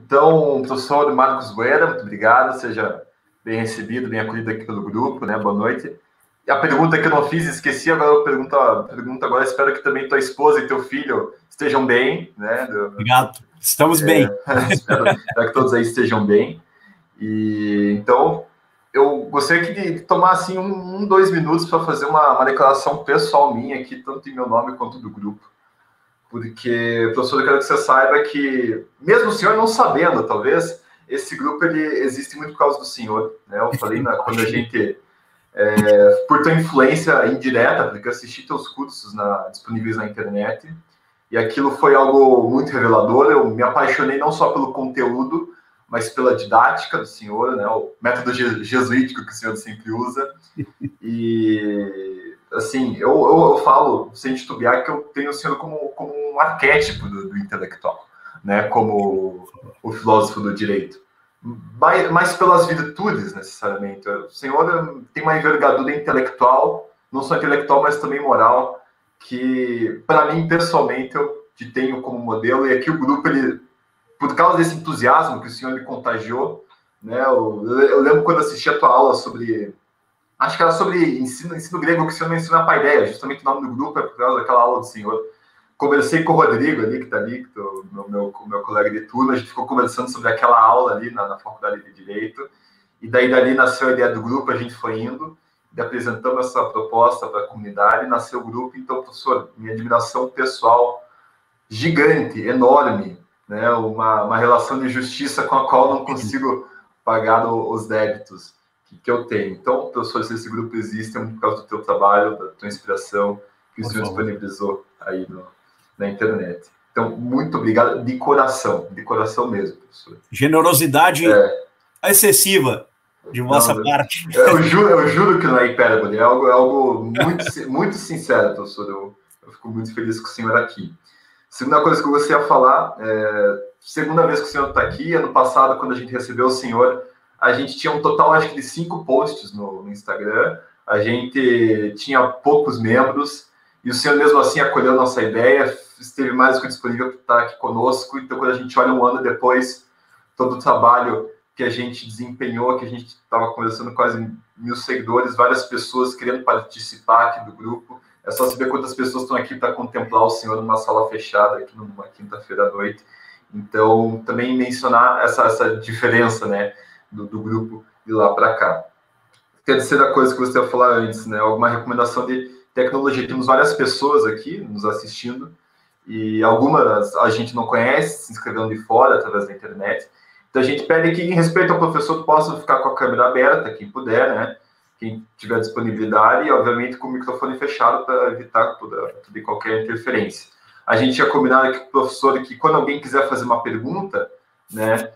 Então, professor Marcos Guerra, muito obrigado, seja bem recebido, bem acolhido aqui pelo grupo, né? Boa noite. E a pergunta que eu não fiz, esqueci, agora eu pergunto agora, espero que também tua esposa e teu filho estejam bem, né? Obrigado, estamos bem. Espero que todos aí estejam bem. E então, eu gostaria de tomar assim 2 minutos para fazer uma declaração pessoal minha aqui, tanto em meu nome quanto do grupo. Porque, professor, eu quero que você saiba que, mesmo o senhor não sabendo, talvez, esse grupo ele existe muito por causa do senhor, né? Eu falei quando a gente, por tua influência indireta, porque eu assisti teus cursos disponíveis na internet, e aquilo foi algo muito revelador. Eu me apaixonei não só pelo conteúdo, mas pela didática do senhor, né? O método jesuítico que o senhor sempre usa. E, assim, eu falo, sem titubear, que eu tenho o senhor como um arquétipo do intelectual, né? Como o filósofo do direito. Mas pelas virtudes, necessariamente. O senhor tem uma envergadura intelectual, não só intelectual, mas também moral, que, para mim, pessoalmente, eu te tenho como modelo. E aqui o grupo, ele, por causa desse entusiasmo que o senhor me contagiou, né? Eu lembro quando assisti a tua aula sobre... Acho que era sobre ensino grego, que o senhor mencionou a Paideia, justamente o nome do grupo é por causa daquela aula do senhor. Conversei com o Rodrigo ali, que está ali, meu colega de turma, a gente ficou conversando sobre aquela aula ali na Faculdade de Direito, e daí dali nasceu a ideia do grupo, a gente foi indo, e apresentamos essa proposta para a comunidade, nasceu o grupo. Então, professor, minha admiração pessoal gigante, enorme, né? Uma relação de justiça com a qual não consigo pagar os débitos que eu tenho. Então, professor, se esse grupo existe, é muito por causa do teu trabalho, da tua inspiração, que o senhor disponibilizou aí na internet. Então, muito obrigado, de coração mesmo, professor. Generosidade excessiva de vossa parte. Eu juro que não é hipérbole, é algo muito, muito sincero, professor. Eu fico muito feliz com o senhor aqui. Segunda coisa que eu gostaria de falar, segunda vez que o senhor está aqui. Ano passado, quando a gente recebeu o senhor, a gente tinha um total, acho que, de 5 posts no Instagram. A gente tinha poucos membros, e o senhor mesmo assim acolheu nossa ideia, esteve mais do que disponível para estar aqui conosco. Então, quando a gente olha um ano depois, todo o trabalho que a gente desempenhou, que a gente estava conversando com quase 1.000 seguidores, várias pessoas querendo participar aqui do grupo. É só saber quantas pessoas estão aqui para contemplar o senhor numa sala fechada, aqui numa quinta-feira à noite. Então, também mencionar essa diferença, né, do grupo de lá para cá. Terceira coisa que você ia falar antes, né, alguma recomendação de tecnologia. Temos várias pessoas aqui nos assistindo, e algumas a gente não conhece, se inscrevendo de fora, através da internet. Então, a gente pede que, em respeito ao professor, possa ficar com a câmera aberta, quem puder, né, quem tiver disponibilidade, e, obviamente, com o microfone fechado para evitar toda e qualquer interferência. A gente tinha combinado aqui com o professor que, quando alguém quiser fazer uma pergunta, né,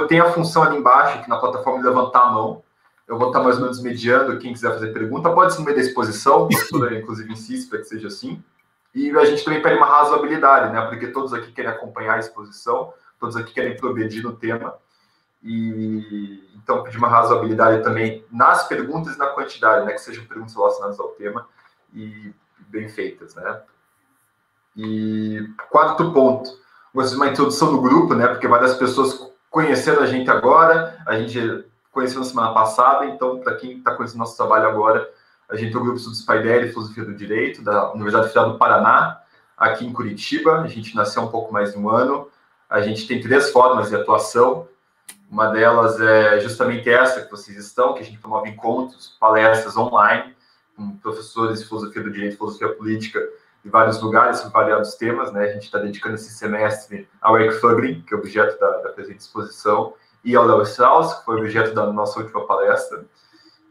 tem a função ali embaixo, aqui na plataforma, de levantar a mão. Eu vou estar mais ou menos mediando quem quiser fazer pergunta. Pode ser no meio da exposição, o professor, inclusive, insiste para que seja assim. E a gente também pede uma razoabilidade, né, porque todos aqui querem acompanhar a exposição, todos aqui querem progredir no tema. E então pedir uma razoabilidade também nas perguntas e na quantidade, né, que sejam perguntas relacionadas ao tema e bem feitas, né. E quarto ponto, gostaria de uma introdução do grupo, né, porque várias pessoas conheceram a gente agora, a gente conheceu na semana passada. Então, para quem está conhecendo nosso trabalho agora, a gente tem o grupo de estudos Paideia e Filosofia do Direito, da Universidade Federal do Paraná, aqui em Curitiba. A gente nasceu há um pouco mais de um ano. A gente tem 3 formas de atuação. Uma delas é justamente essa que vocês estão, que a gente promove encontros, palestras online, com professores de filosofia do direito, filosofia política, de vários lugares, sobre variados temas, né? A gente está dedicando esse semestre ao Eric Fögling, que é objeto da presente exposição, e ao Léo Strauss, que foi objeto da nossa última palestra.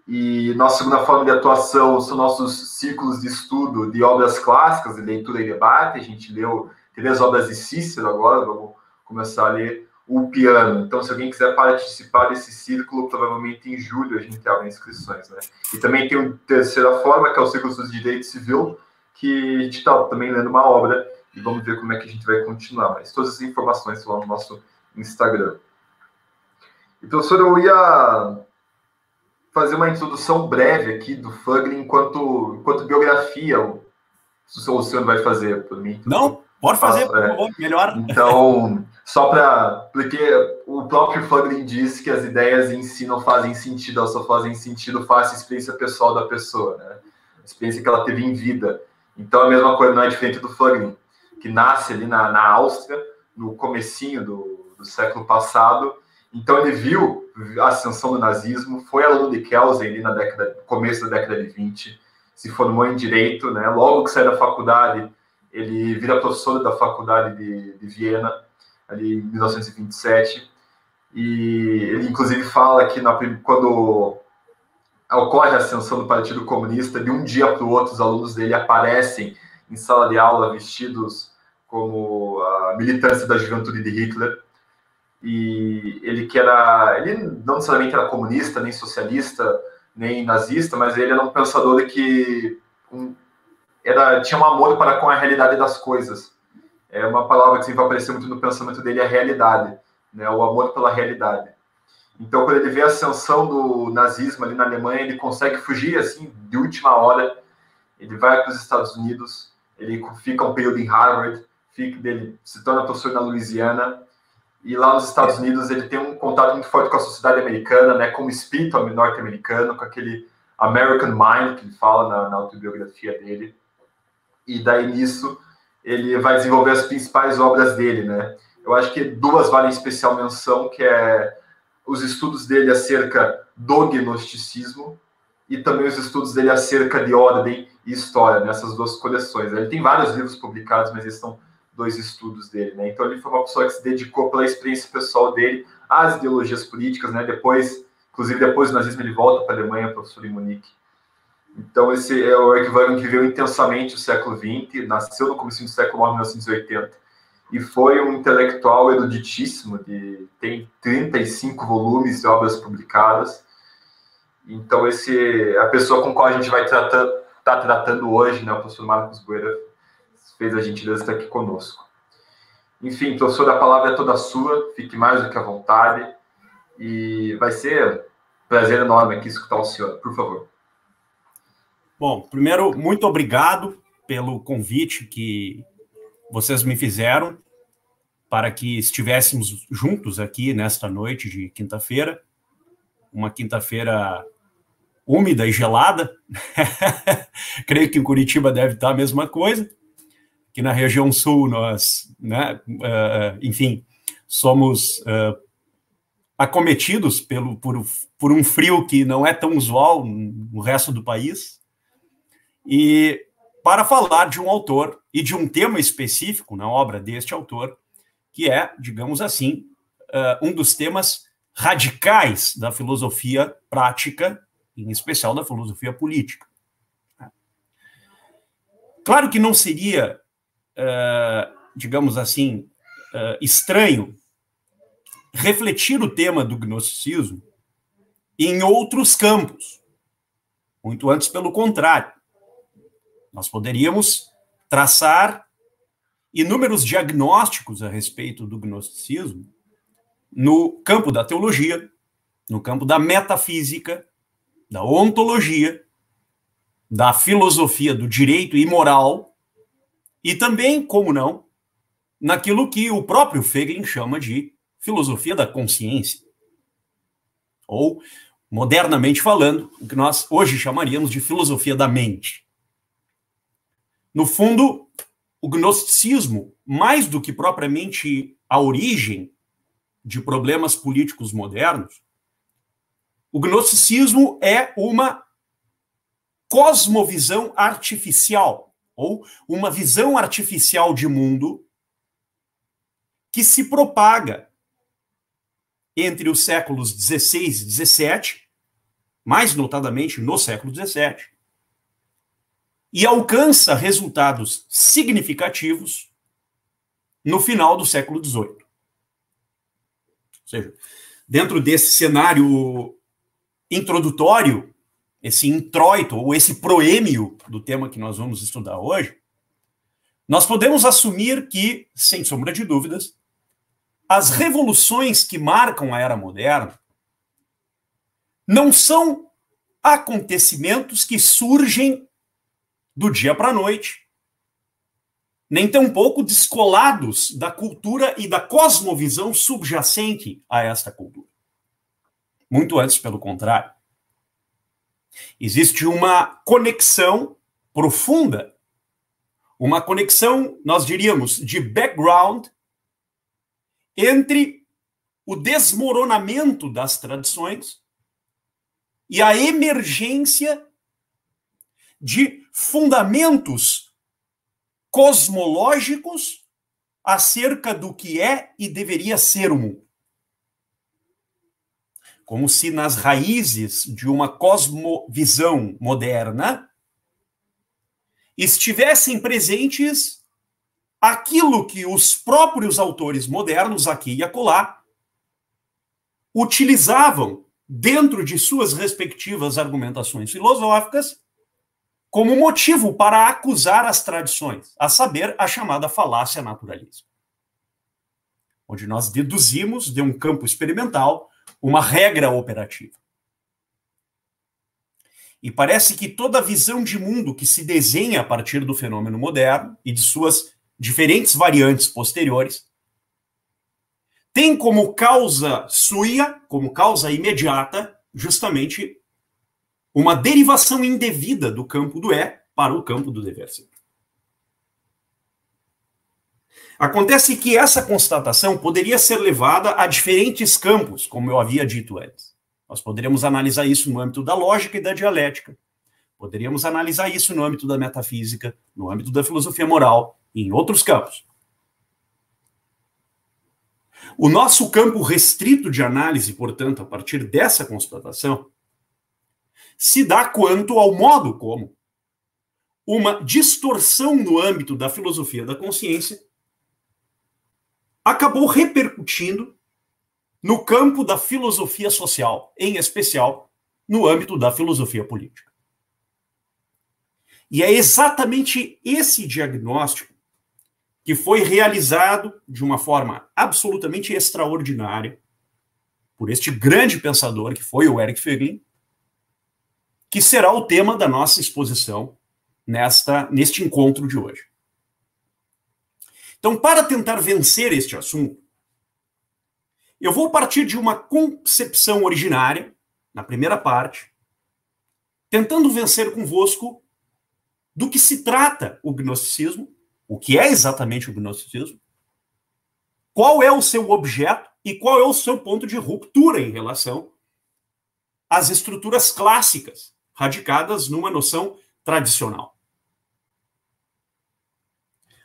E nossa segunda forma de atuação são nossos círculos de estudo de obras clássicas, de leitura e debate. A gente leu 3 obras de Cícero agora, vamos começar a ler o Piano. Então, se alguém quiser participar desse círculo, provavelmente em julho a gente abre inscrições, né? E também tem uma terceira forma, que é o Círculo de Direito Civil, que a gente está também lendo uma obra, e vamos ver como é que a gente vai continuar. Mas todas as informações estão lá no nosso Instagram. E, professor, eu ia fazer uma introdução breve aqui do Fögling enquanto biografia. Se o senhor vai fazer por mim? Não, pode fazer, por favor, melhor. Então, Porque o próprio Fagling diz que as ideias em si não fazem sentido, elas só fazem sentido face à experiência pessoal da pessoa, né? A experiência que ela teve em vida. Então, a mesma coisa não é diferente do Fagling, que nasce ali na Áustria, no comecinho do século passado. Então, ele viu a ascensão do nazismo, foi aluno de Kelsen ali no começo da década de 20, se formou em Direito, né? Logo que sai da faculdade, ele vira professor da faculdade de Viena, ali em 1927, e ele inclusive fala que quando ocorre a ascensão do Partido Comunista, de um dia para o outro os alunos dele aparecem em sala de aula vestidos como a militância da juventude de Hitler, e ele não necessariamente era comunista, nem socialista, nem nazista, mas ele era um pensador que tinha um amor para com a realidade das coisas. É uma palavra que sempre vai aparecer muito no pensamento dele, a realidade, né? O amor pela realidade. Então, quando ele vê a ascensão do nazismo ali na Alemanha, ele consegue fugir, assim, de última hora. Ele vai para os Estados Unidos, ele fica um período em Harvard, ele se torna professor na Louisiana, e lá nos Estados Unidos ele tem um contato muito forte com a sociedade americana, né? Com o espírito norte-americano, com aquele American Mind, que ele fala na autobiografia dele. E daí, nisso, ele vai desenvolver as principais obras dele, né? Eu acho que duas valem especial menção, que é os estudos dele acerca do gnosticismo e também os estudos dele acerca de ordem e história, nessas duas coleções. Ele tem vários livros publicados, mas esses são 2 estudos dele, né? Então ele foi uma pessoa que se dedicou pela experiência pessoal dele às ideologias políticas, né? Inclusive depois do nazismo, ele volta para a Alemanha, professor em Munique. Então, esse é o Eric Wagner que viveu intensamente o século XX, nasceu no começo do século, morre em 1980, e foi um intelectual eruditíssimo, tem 35 volumes de obras publicadas. Então, a pessoa com qual a gente vai estar tratando hoje, né, o professor Marcos Boeira, fez a gentileza de estar aqui conosco. Enfim, professor, a palavra é toda sua, fique mais do que à vontade, e vai ser um prazer enorme aqui escutar o senhor, por favor. Bom, primeiro, muito obrigado pelo convite que vocês me fizeram para que estivéssemos juntos aqui nesta noite de quinta-feira, uma quinta-feira úmida e gelada. Creio que em Curitiba deve estar a mesma coisa, que na região sul nós, né, enfim, somos acometidos por um frio que não é tão usual no resto do país. E para falar de um autor e de um tema específico na obra deste autor, que é, digamos assim, um dos temas radicais da filosofia prática, em especial da filosofia política. Claro que não seria, digamos assim, estranho refletir o tema do gnosticismo em outros campos, muito antes pelo contrário. Nós poderíamos traçar inúmeros diagnósticos a respeito do gnosticismo no campo da teologia, no campo da metafísica, da ontologia, da filosofia do direito e moral, e também, como não, naquilo que o próprio Fagling chama de filosofia da consciência, ou, modernamente falando, o que nós hoje chamaríamos de filosofia da mente. No fundo, o gnosticismo, mais do que propriamente a origem de problemas políticos modernos, o gnosticismo é uma cosmovisão artificial, ou uma visão artificial de mundo que se propaga entre os séculos XVI e XVII, mais notadamente no século XVII, e alcança resultados significativos no final do século XVIII. Ou seja, dentro desse cenário introdutório, esse introito, ou esse proêmio do tema que nós vamos estudar hoje, nós podemos assumir que, sem sombra de dúvidas, as revoluções que marcam a era moderna não são acontecimentos que surgem do dia para a noite, nem tampouco descolados da cultura e da cosmovisão subjacente a esta cultura. Muito antes, pelo contrário. Existe uma conexão profunda, uma conexão, nós diríamos, de background entre o desmoronamento das tradições e a emergência de fundamentos cosmológicos acerca do que é e deveria ser o mundo. Como se nas raízes de uma cosmovisão moderna estivessem presentes aquilo que os próprios autores modernos, aqui e acolá, utilizavam dentro de suas respectivas argumentações filosóficas como motivo para acusar as tradições, a saber, a chamada falácia naturalista, onde nós deduzimos de um campo experimental uma regra operativa. E parece que toda visão de mundo que se desenha a partir do fenômeno moderno e de suas diferentes variantes posteriores tem como causa suia, como causa imediata, justamente uma derivação indevida do campo do é para o campo do dever ser. Acontece que essa constatação poderia ser levada a diferentes campos, como eu havia dito antes. Nós poderíamos analisar isso no âmbito da lógica e da dialética. Poderíamos analisar isso no âmbito da metafísica, no âmbito da filosofia moral e em outros campos. O nosso campo restrito de análise, portanto, a partir dessa constatação, se dá quanto ao modo como uma distorção no âmbito da filosofia da consciência acabou repercutindo no campo da filosofia social, em especial no âmbito da filosofia política. E é exatamente esse diagnóstico que foi realizado de uma forma absolutamente extraordinária por este grande pensador que foi o Eric Voegelin, que será o tema da nossa exposição neste encontro de hoje. Então, para tentar vencer este assunto, eu vou partir de uma concepção originária, na primeira parte, tentando vencer convosco do que se trata o gnosticismo, o que é exatamente o gnosticismo, qual é o seu objeto e qual é o seu ponto de ruptura em relação às estruturas clássicas, radicadas numa noção tradicional.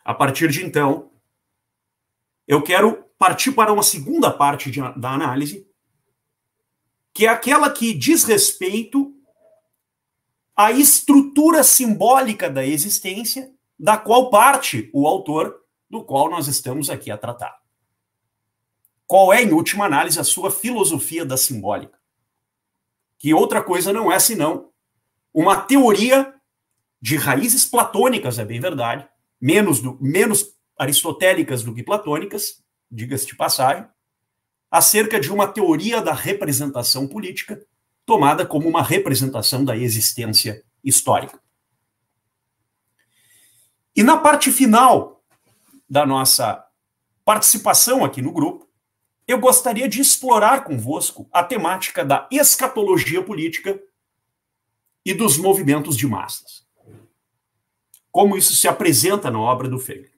A partir de então, eu quero partir para uma segunda parte da análise, que é aquela que diz respeito à estrutura simbólica da existência, da qual parte o autor do qual nós estamos aqui a tratar. Qual é, em última análise, a sua filosofia da simbólica? Que outra coisa não é senão uma teoria de raízes platônicas, é bem verdade, menos aristotélicas do que platônicas, diga-se de passagem, acerca de uma teoria da representação política tomada como uma representação da existência histórica. E na parte final da nossa participação aqui no grupo, eu gostaria de explorar convosco a temática da escatologia política e dos movimentos de massas. Como isso se apresenta na obra do Voegelin.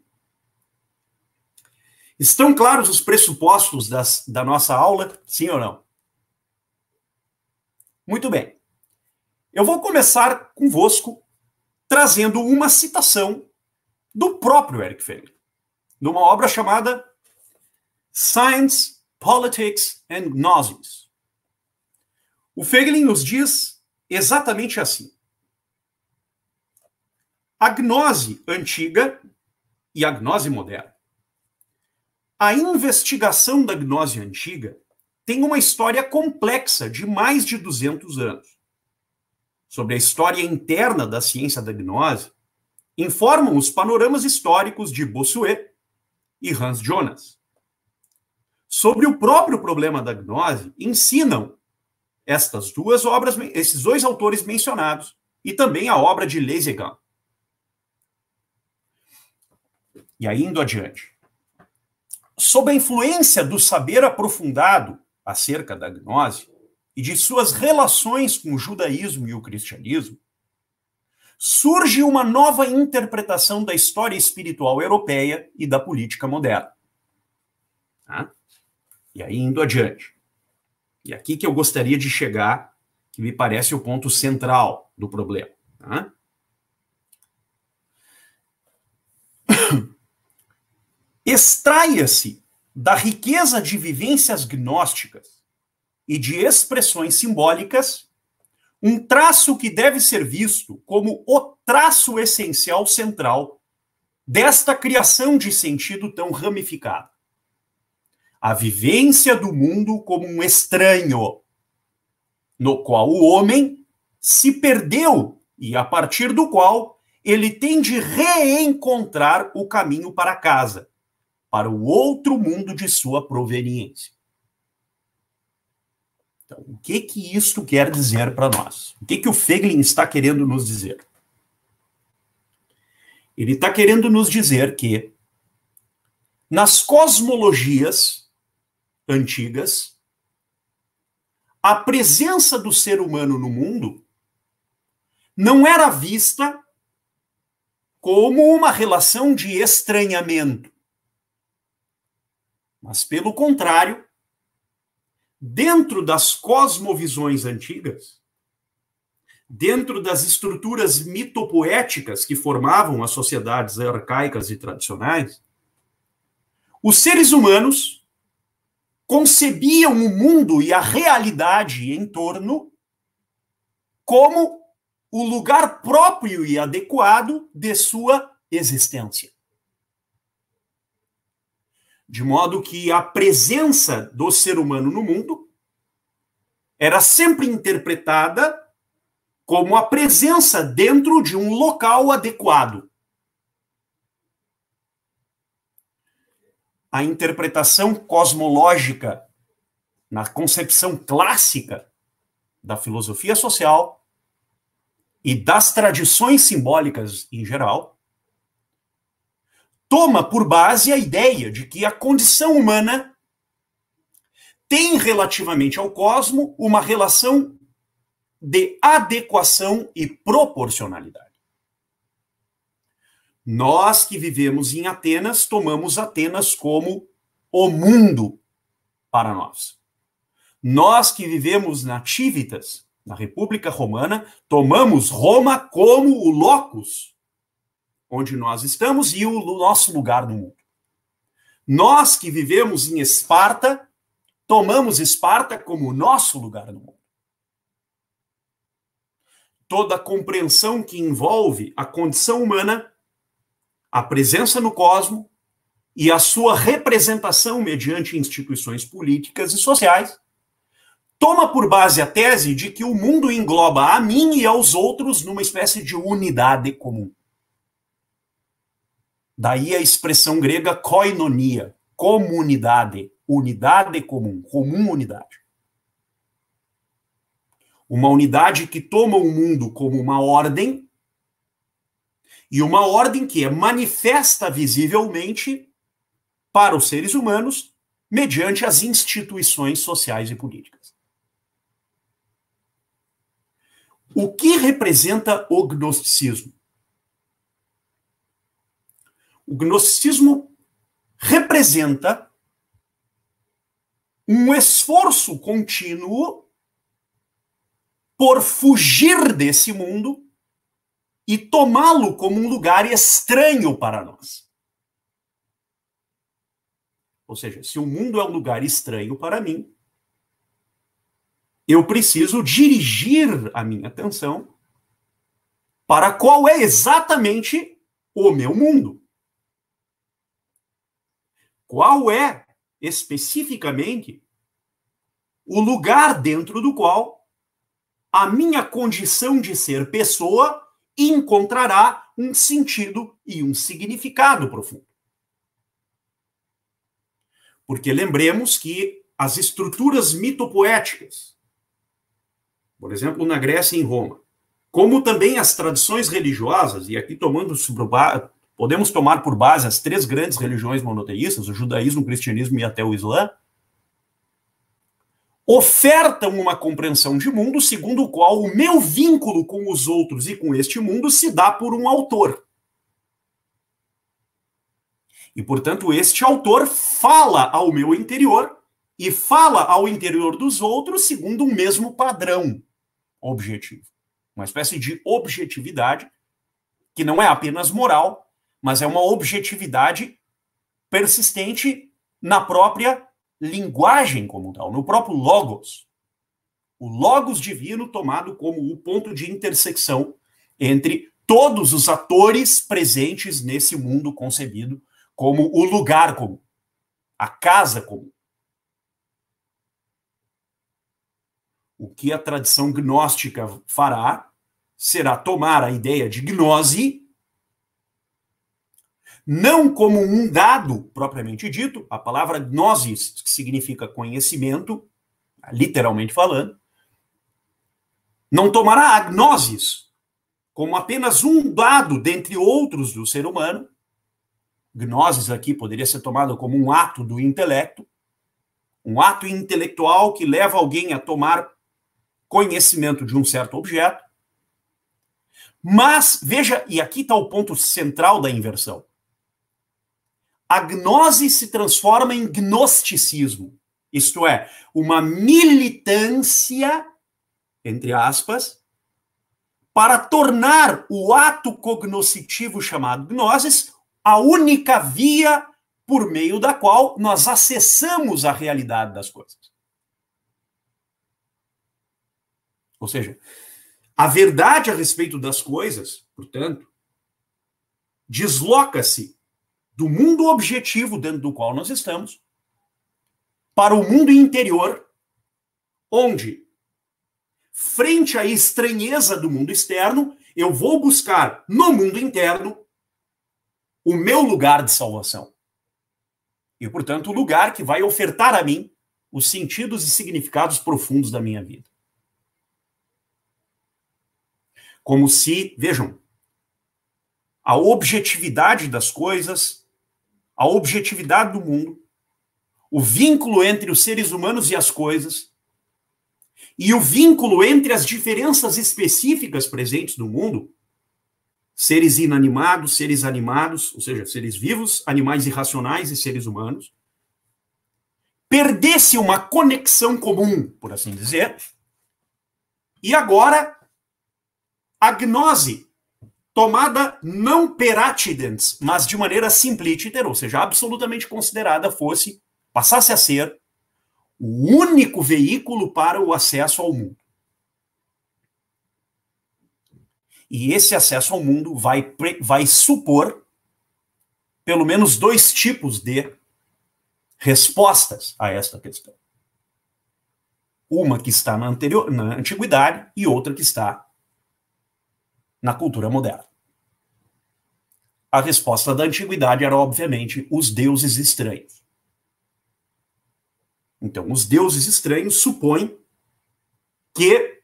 Estão claros os pressupostos da nossa aula, sim ou não? Muito bem. Eu vou começar convosco trazendo uma citação do próprio Eric Voegelin, numa obra chamada Science, Politics and Gnosis. O Voegelin nos diz exatamente assim: a gnose antiga e a gnose moderna. A investigação da gnose antiga tem uma história complexa de mais de 200 anos. Sobre a história interna da ciência da gnose, informam os panoramas históricos de Bossuet e Hans Jonas. Sobre o próprio problema da gnose, ensinam esses dois autores mencionados, e também a obra de Leizegan. E aí, indo adiante. Sob a influência do saber aprofundado acerca da gnose e de suas relações com o judaísmo e o cristianismo, surge uma nova interpretação da história espiritual europeia e da política moderna. Tá? E aí, indo adiante. E aqui que eu gostaria de chegar, que me parece o ponto central do problema. Tá? Extraia-se da riqueza de vivências gnósticas e de expressões simbólicas um traço que deve ser visto como o traço essencial central desta criação de sentido tão ramificada. A vivência do mundo como um estranho, no qual o homem se perdeu e a partir do qual ele tem de reencontrar o caminho para casa, para o outro mundo de sua proveniência. Então, o que isto quer dizer para nós? O que o Feiglin está querendo nos dizer? Ele está querendo nos dizer que, nas cosmologias antigas, a presença do ser humano no mundo não era vista como uma relação de estranhamento. Mas, pelo contrário, dentro das cosmovisões antigas, dentro das estruturas mitopoéticas que formavam as sociedades arcaicas e tradicionais, os seres humanos concebiam o mundo e a realidade em torno como o lugar próprio e adequado de sua existência. De modo que a presença do ser humano no mundo era sempre interpretada como a presença dentro de um local adequado. A interpretação cosmológica, na concepção clássica da filosofia social e das tradições simbólicas em geral, toma por base a ideia de que a condição humana tem relativamente ao cosmo uma relação de adequação e proporcionalidade. Nós que vivemos em Atenas, tomamos Atenas como o mundo para nós. Nós que vivemos na Tívitas, na República Romana, tomamos Roma como o locus onde nós estamos e o nosso lugar no mundo. Nós que vivemos em Esparta, tomamos Esparta como o nosso lugar no mundo. Toda a compreensão que envolve a condição humana, a presença no cosmo e a sua representação mediante instituições políticas e sociais, toma por base a tese de que o mundo engloba a mim e aos outros numa espécie de unidade comum. Daí a expressão grega koinonia, comunidade, unidade comum, comum unidade. Uma unidade que toma o mundo como uma ordem, e uma ordem que é manifesta visivelmente para os seres humanos mediante as instituições sociais e políticas. O que representa o gnosticismo? O gnosticismo representa um esforço contínuo por fugir desse mundo e tomá-lo como um lugar estranho para nós. Ou seja, se o mundo é um lugar estranho para mim, eu preciso dirigir a minha atenção para qual é exatamente o meu mundo. Qual é, especificamente, o lugar dentro do qual a minha condição de ser pessoa encontrará um sentido e um significado profundo. Porque lembremos que as estruturas mitopoéticas, por exemplo, na Grécia e em Roma, como também as tradições religiosas, e aqui tomando podemos tomar por base as 3 grandes religiões monoteístas, o judaísmo, o cristianismo e até o Islã, ofertam uma compreensão de mundo segundo o qual o meu vínculo com os outros e com este mundo se dá por um autor. E, portanto, este autor fala ao meu interior e fala ao interior dos outros segundo um mesmo padrão objetivo. Uma espécie de objetividade que não é apenas moral, mas é uma objetividade persistente na própria linguagem como tal, no próprio logos. O logos divino tomado como o ponto de intersecção entre todos os atores presentes nesse mundo concebido como o lugar comum, a casa comum. O que a tradição gnóstica fará será tomar a ideia de gnose não como um dado propriamente dito, a palavra gnosis, que significa conhecimento, literalmente falando, não tomará a gnosis como apenas um dado dentre outros do ser humano. Gnosis aqui poderia ser tomado como um ato do intelecto, um ato intelectual que leva alguém a tomar conhecimento de um certo objeto. Mas, veja, e aqui está o ponto central da inversão. A gnose se transforma em gnosticismo, isto é, uma militância, entre aspas, para tornar o ato cognoscitivo chamado gnosis a única via por meio da qual nós acessamos a realidade das coisas. Ou seja, a verdade a respeito das coisas, portanto, desloca-se do mundo objetivo dentro do qual nós estamos para o mundo interior, onde, frente à estranheza do mundo externo, eu vou buscar no mundo interno o meu lugar de salvação. E, portanto, o lugar que vai ofertar a mim os sentidos e significados profundos da minha vida. Como se, vejam, a objetividade das coisas, a objetividade do mundo, o vínculo entre os seres humanos e as coisas, e o vínculo entre as diferenças específicas presentes no mundo, seres inanimados, seres animados, ou seja, seres vivos, animais irracionais e seres humanos, perdesse uma conexão comum, por assim dizer, e agora a gnose, tomada não per accidens, mas de maneira simplícita, ou seja, absolutamente considerada, passasse a ser o único veículo para o acesso ao mundo. E esse acesso ao mundo vai supor pelo menos 2 tipos de respostas a esta questão. Uma que está na antiguidade e outra que está na cultura moderna. A resposta da antiguidade era, obviamente, os deuses estranhos. Então, os deuses estranhos supõem que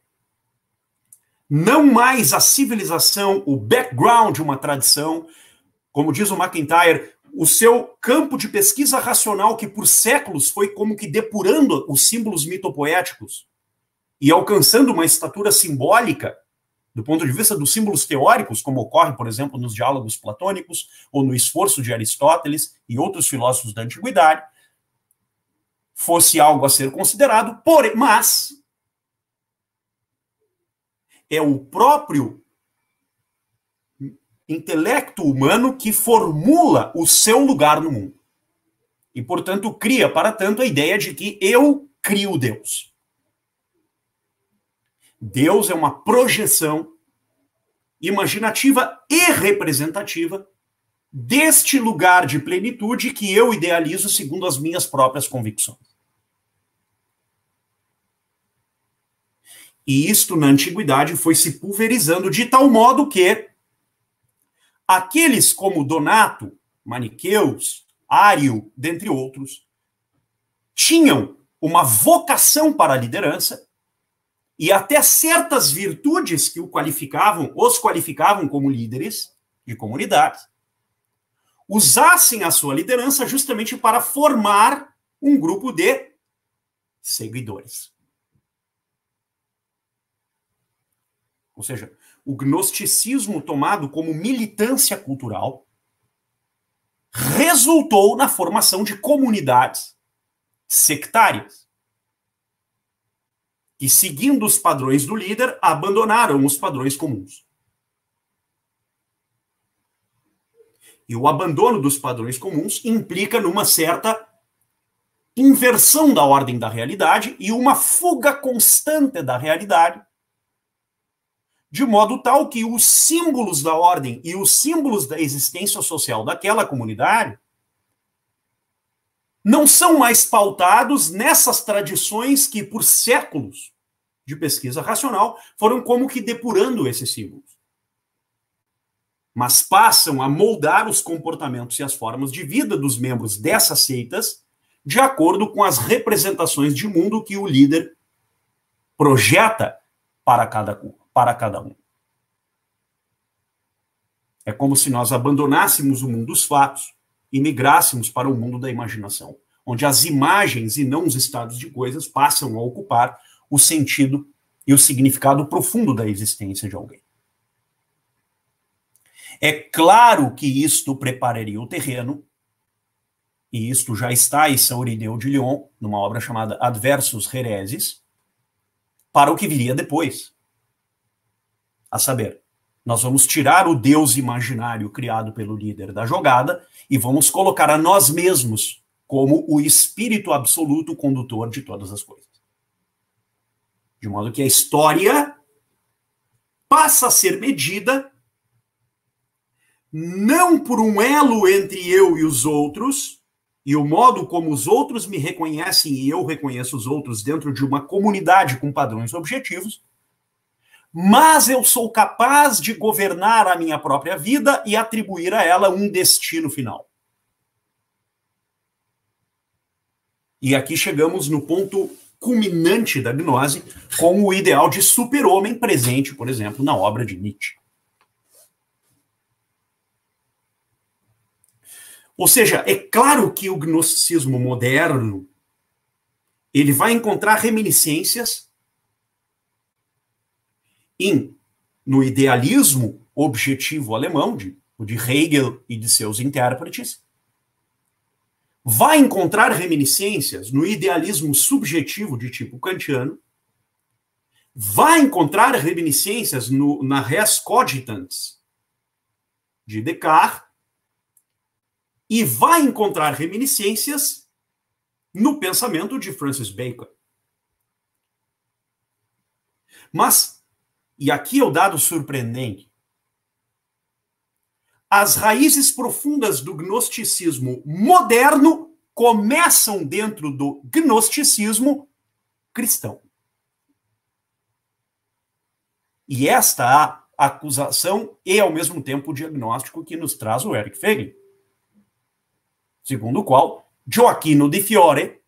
não mais a civilização, o background de uma tradição, como diz o MacIntyre, o seu campo de pesquisa racional que por séculos foi como que depurando os símbolos mitopoéticos e alcançando uma estatura simbólica do ponto de vista dos símbolos teóricos, como ocorre, por exemplo, nos diálogos platônicos ou no esforço de Aristóteles e outros filósofos da antiguidade, fosse algo a ser considerado, mas é o próprio intelecto humano que formula o seu lugar no mundo. E, portanto, cria, para tanto, a ideia de que eu crio Deus. Deus é uma projeção imaginativa e representativa deste lugar de plenitude que eu idealizo segundo as minhas próprias convicções. E isto, na antiguidade, foi se pulverizando de tal modo que aqueles como Donato, Maniqueus, Ário, dentre outros, tinham uma vocação para a liderança e até certas virtudes que os qualificavam como líderes de comunidades, usassem a sua liderança justamente para formar um grupo de seguidores. Ou seja, o gnosticismo tomado como militância cultural resultou na formação de comunidades sectárias que, seguindo os padrões do líder, abandonaram os padrões comuns. E o abandono dos padrões comuns implica numa certa inversão da ordem da realidade e uma fuga constante da realidade, de modo tal que os símbolos da ordem e os símbolos da existência social daquela comunidade não são mais pautados nessas tradições que, por séculos de pesquisa racional, foram como que depurando esses símbolos, mas passam a moldar os comportamentos e as formas de vida dos membros dessas seitas de acordo com as representações de mundo que o líder projeta para cada um. É como se nós abandonássemos o mundo dos fatos e migrássemos para o mundo da imaginação, onde as imagens e não os estados de coisas passam a ocupar o sentido e o significado profundo da existência de alguém. É claro que isto prepararia o terreno, e isto já está em São Irineu de Lyon, numa obra chamada Adversus Hereses, para o que viria depois. A saber, nós vamos tirar o Deus imaginário criado pelo líder da jogada e vamos colocar a nós mesmos como o espírito absoluto condutor de todas as coisas. De modo que a história passa a ser medida não por um elo entre eu e os outros, e o modo como os outros me reconhecem e eu reconheço os outros dentro de uma comunidade com padrões objetivos, mas eu sou capaz de governar a minha própria vida e atribuir a ela um destino final. E aqui chegamos no ponto culminante da gnose, com o ideal de super-homem presente, por exemplo, na obra de Nietzsche. Ou seja, é claro que o gnosticismo moderno ele vai encontrar reminiscências no idealismo objetivo alemão, de Hegel e de seus intérpretes, vai encontrar reminiscências no idealismo subjetivo de tipo kantiano, vai encontrar reminiscências na res cogitans de Descartes, e vai encontrar reminiscências no pensamento de Francis Bacon. Mas, e aqui é o dado surpreendente, as raízes profundas do gnosticismo moderno começam dentro do gnosticismo cristão. E esta é a acusação e, ao mesmo tempo, o diagnóstico que nos traz o Eric Feiglin, segundo o qual Gioacchino di Fiore,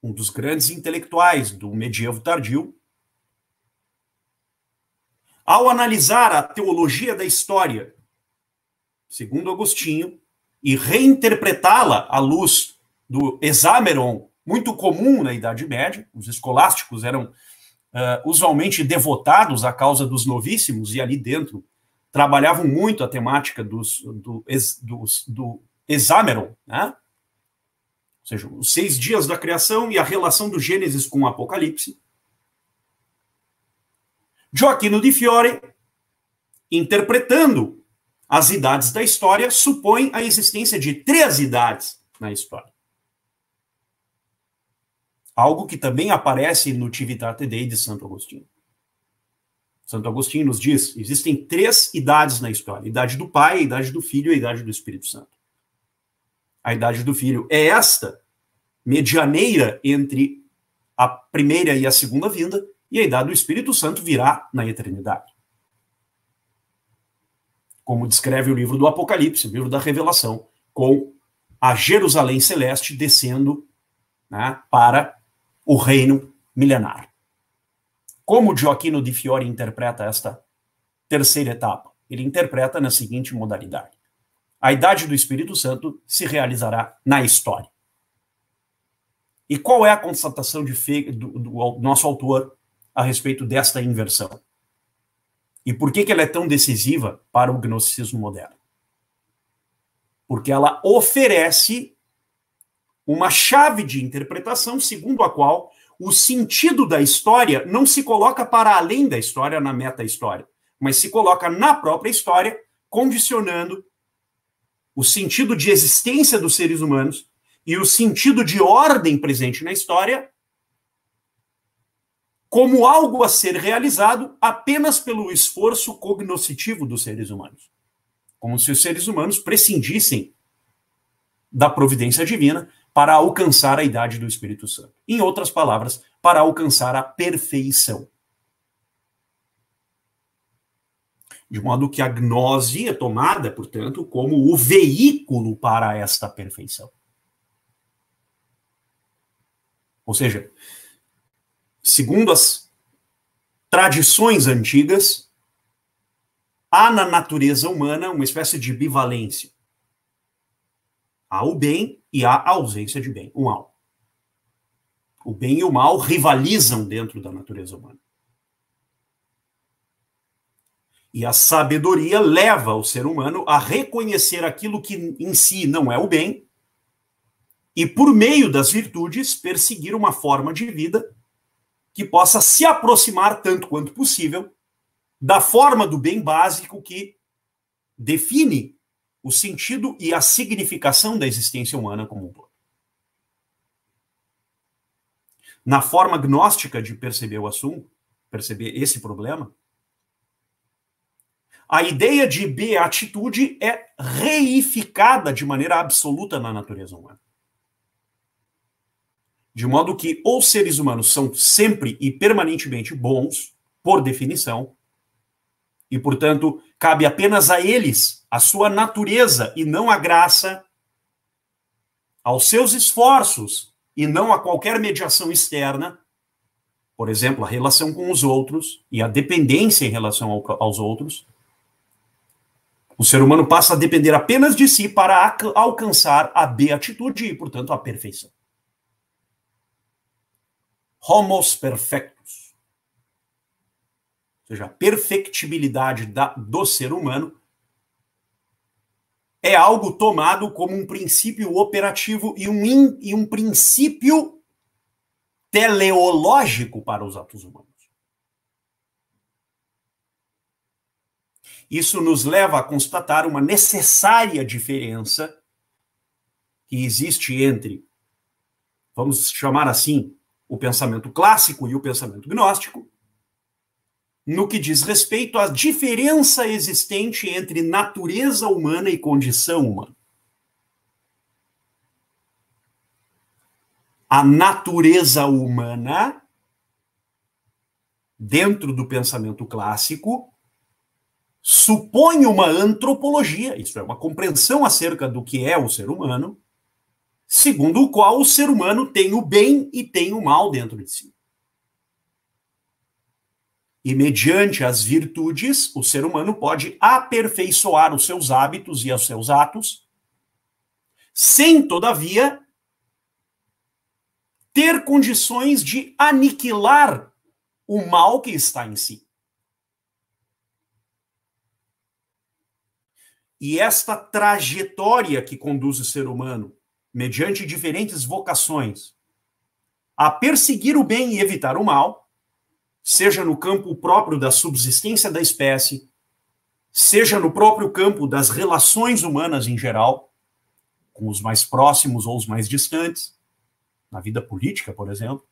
um dos grandes intelectuais do medievo tardio, ao analisar a teologia da história, segundo Agostinho, e reinterpretá-la à luz do Hexameron, muito comum na Idade Média, os escolásticos eram usualmente devotados à causa dos novíssimos, e ali dentro trabalhavam muito a temática do Hexameron, né? Ou seja, os 6 dias da criação e a relação do Gênesis com o Apocalipse. Gioacchino di Fiore, interpretando as idades da história, supõe a existência de 3 idades na história. Algo que também aparece no Civitate Dei de Santo Agostinho. Santo Agostinho nos diz, existem 3 idades na história. A idade do Pai, a idade do Filho e a idade do Espírito Santo. A idade do Filho é esta, medianeira entre a primeira e a segunda vinda, e a idade do Espírito Santo virá na eternidade. Como descreve o livro do Apocalipse, o livro da Revelação, com a Jerusalém Celeste descendo, né, para o reino milenar. Como Gioacchino di Fiore interpreta esta terceira etapa? Ele interpreta na seguinte modalidade. a idade do Espírito Santo se realizará na história. E qual é a constatação do nosso autor a respeito desta inversão? E por que ela é tão decisiva para o gnosticismo moderno? Porque ela oferece uma chave de interpretação segundo a qual o sentido da história não se coloca para além da história, na meta-história, mas se coloca na própria história, condicionando o sentido de existência dos seres humanos e o sentido de ordem presente na história como algo a ser realizado apenas pelo esforço cognoscitivo dos seres humanos. Como se os seres humanos prescindissem da providência divina para alcançar a idade do Espírito Santo. Em outras palavras, para alcançar a perfeição. De modo que a gnose é tomada, portanto, como o veículo para esta perfeição. Ou seja, segundo as tradições antigas, há na natureza humana uma espécie de bivalência. Há o bem e há a ausência de bem, o mal. O bem e o mal rivalizam dentro da natureza humana. E a sabedoria leva o ser humano a reconhecer aquilo que em si não é o bem e, por meio das virtudes, perseguir uma forma de vida que possa se aproximar tanto quanto possível da forma do bem básico que define o sentido e a significação da existência humana como um todo. Na forma gnóstica de perceber o assunto, perceber esse problema, a ideia de beatitude é reificada de maneira absoluta na natureza humana. De modo que os seres humanos são sempre e permanentemente bons, por definição, e, portanto, cabe apenas a eles a sua natureza e não a graça, aos seus esforços e não a qualquer mediação externa, por exemplo, a relação com os outros e a dependência em relação aos outros. O ser humano passa a depender apenas de si para alcançar a beatitude e, portanto, a perfeição. Homos perfectus. Ou seja, a perfectibilidade do ser humano é algo tomado como um princípio operativo e um princípio teleológico para os atos humanos. Isso nos leva a constatar uma necessária diferença que existe entre, vamos chamar assim, o pensamento clássico e o pensamento gnóstico, no que diz respeito à diferença existente entre natureza humana e condição humana. A natureza humana, dentro do pensamento clássico, supõe uma antropologia, isso é, uma compreensão acerca do que é o ser humano, segundo o qual o ser humano tem o bem e tem o mal dentro de si. E mediante as virtudes, o ser humano pode aperfeiçoar os seus hábitos e os seus atos, sem, todavia, ter condições de aniquilar o mal que está em si. E esta trajetória que conduz o ser humano, mediante diferentes vocações, a perseguir o bem e evitar o mal, seja no campo próprio da subsistência da espécie, seja no próprio campo das relações humanas em geral, com os mais próximos ou os mais distantes, na vida política, por exemplo,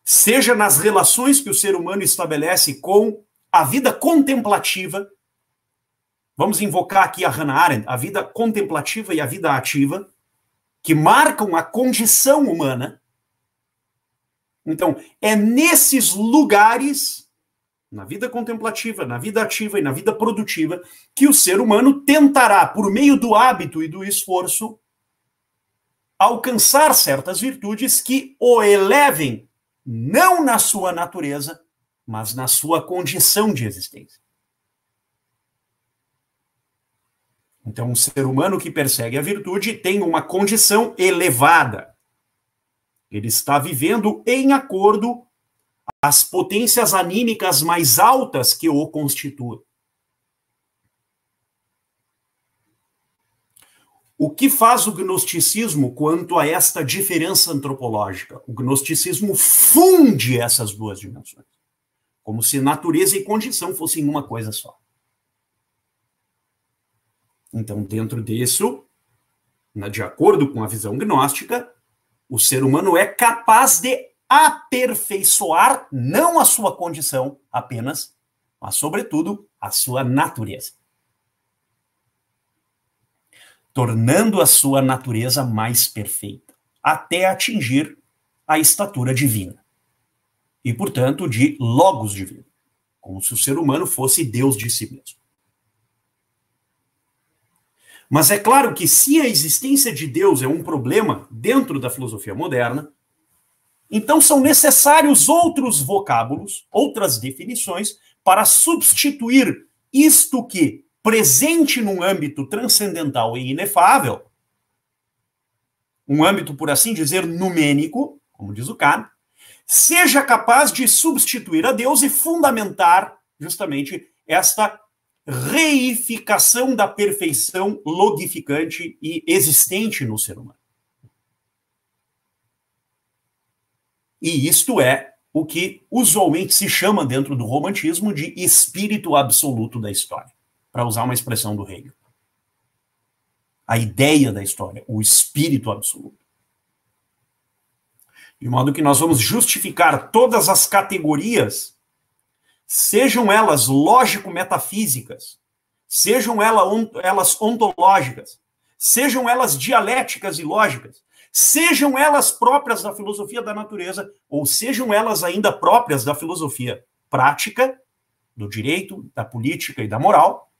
seja nas relações que o ser humano estabelece com a vida contemplativa. Vamos invocar aqui a Hannah Arendt, a vida contemplativa e a vida ativa, que marcam a condição humana. Então, é nesses lugares, na vida contemplativa, na vida ativa e na vida produtiva, que o ser humano tentará, por meio do hábito e do esforço, alcançar certas virtudes que o elevem, não na sua natureza, mas na sua condição de existência. Então, um ser humano que persegue a virtude tem uma condição elevada. Ele está vivendo em acordo às potências anímicas mais altas que o constituem. O que faz o gnosticismo quanto a esta diferença antropológica? O gnosticismo funde essas duas dimensões, como se natureza e condição fossem uma coisa só. Então, dentro disso, de acordo com a visão gnóstica, o ser humano é capaz de aperfeiçoar não a sua condição apenas, mas, sobretudo, a sua natureza, tornando a sua natureza mais perfeita, até atingir a estatura divina. E, portanto, de logos divino, como se o ser humano fosse Deus de si mesmo. Mas é claro que se a existência de Deus é um problema dentro da filosofia moderna, então são necessários outros vocábulos, outras definições, para substituir isto que, presente num âmbito transcendental e inefável, um âmbito, por assim dizer, numênico, como diz o Kant, seja capaz de substituir a Deus e fundamentar justamente esta reificação da perfeição logificante e existente no ser humano. E isto é o que usualmente se chama dentro do romantismo de espírito absoluto da história, para usar uma expressão do Hegel. A ideia da história, o espírito absoluto. De modo que nós vamos justificar todas as categorias, sejam elas lógico-metafísicas, sejam elas ontológicas, sejam elas dialéticas e lógicas, sejam elas próprias da filosofia da natureza, ou sejam elas ainda próprias da filosofia prática, do direito, da política e da moral,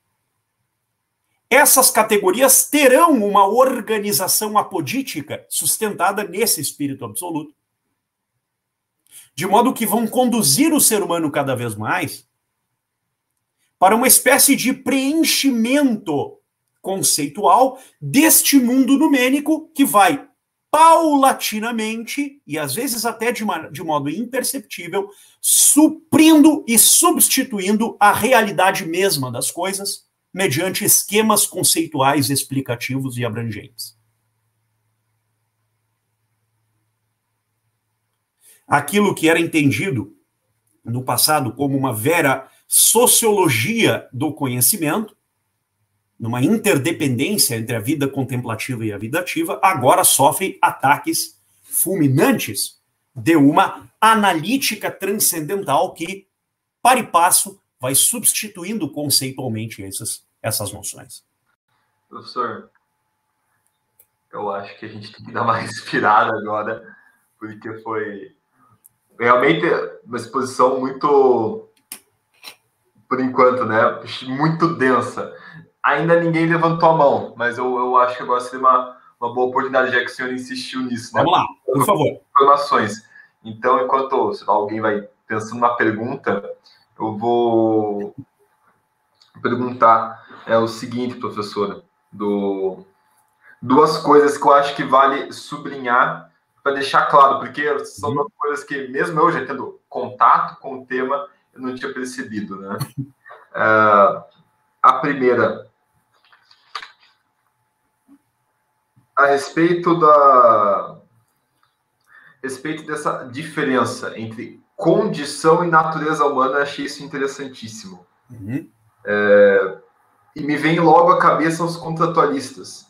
essas categorias terão uma organização apodítica sustentada nesse espírito absoluto, de modo que vão conduzir o ser humano cada vez mais para uma espécie de preenchimento conceitual deste mundo numênico que vai paulatinamente, e às vezes até de modo imperceptível, suprindo e substituindo a realidade mesma das coisas mediante esquemas conceituais explicativos e abrangentes. Aquilo que era entendido no passado como uma vera sociologia do conhecimento, numa interdependência entre a vida contemplativa e a vida ativa, agora sofre ataques fulminantes de uma analítica transcendental que, para e passo, vai substituindo conceitualmente essas noções. Professor, eu acho que a gente tem que dar uma respirada agora, porque foi realmente uma exposição muito, por enquanto, né, muito densa. Ainda ninguém levantou a mão, mas eu acho que agora seria uma boa oportunidade, já que o senhor insistiu nisso. Né? Vamos lá, por favor. Informações. Então, enquanto alguém vai pensando na pergunta, eu vou perguntar o seguinte, professora, duas coisas que eu acho que vale sublinhar para deixar claro, porque são duas coisas que, mesmo eu já tendo contato com o tema, eu não tinha percebido, né? A primeira, a respeito dessa diferença entre condição e natureza humana, eu achei isso interessantíssimo. E me vem logo à cabeça os contratualistas,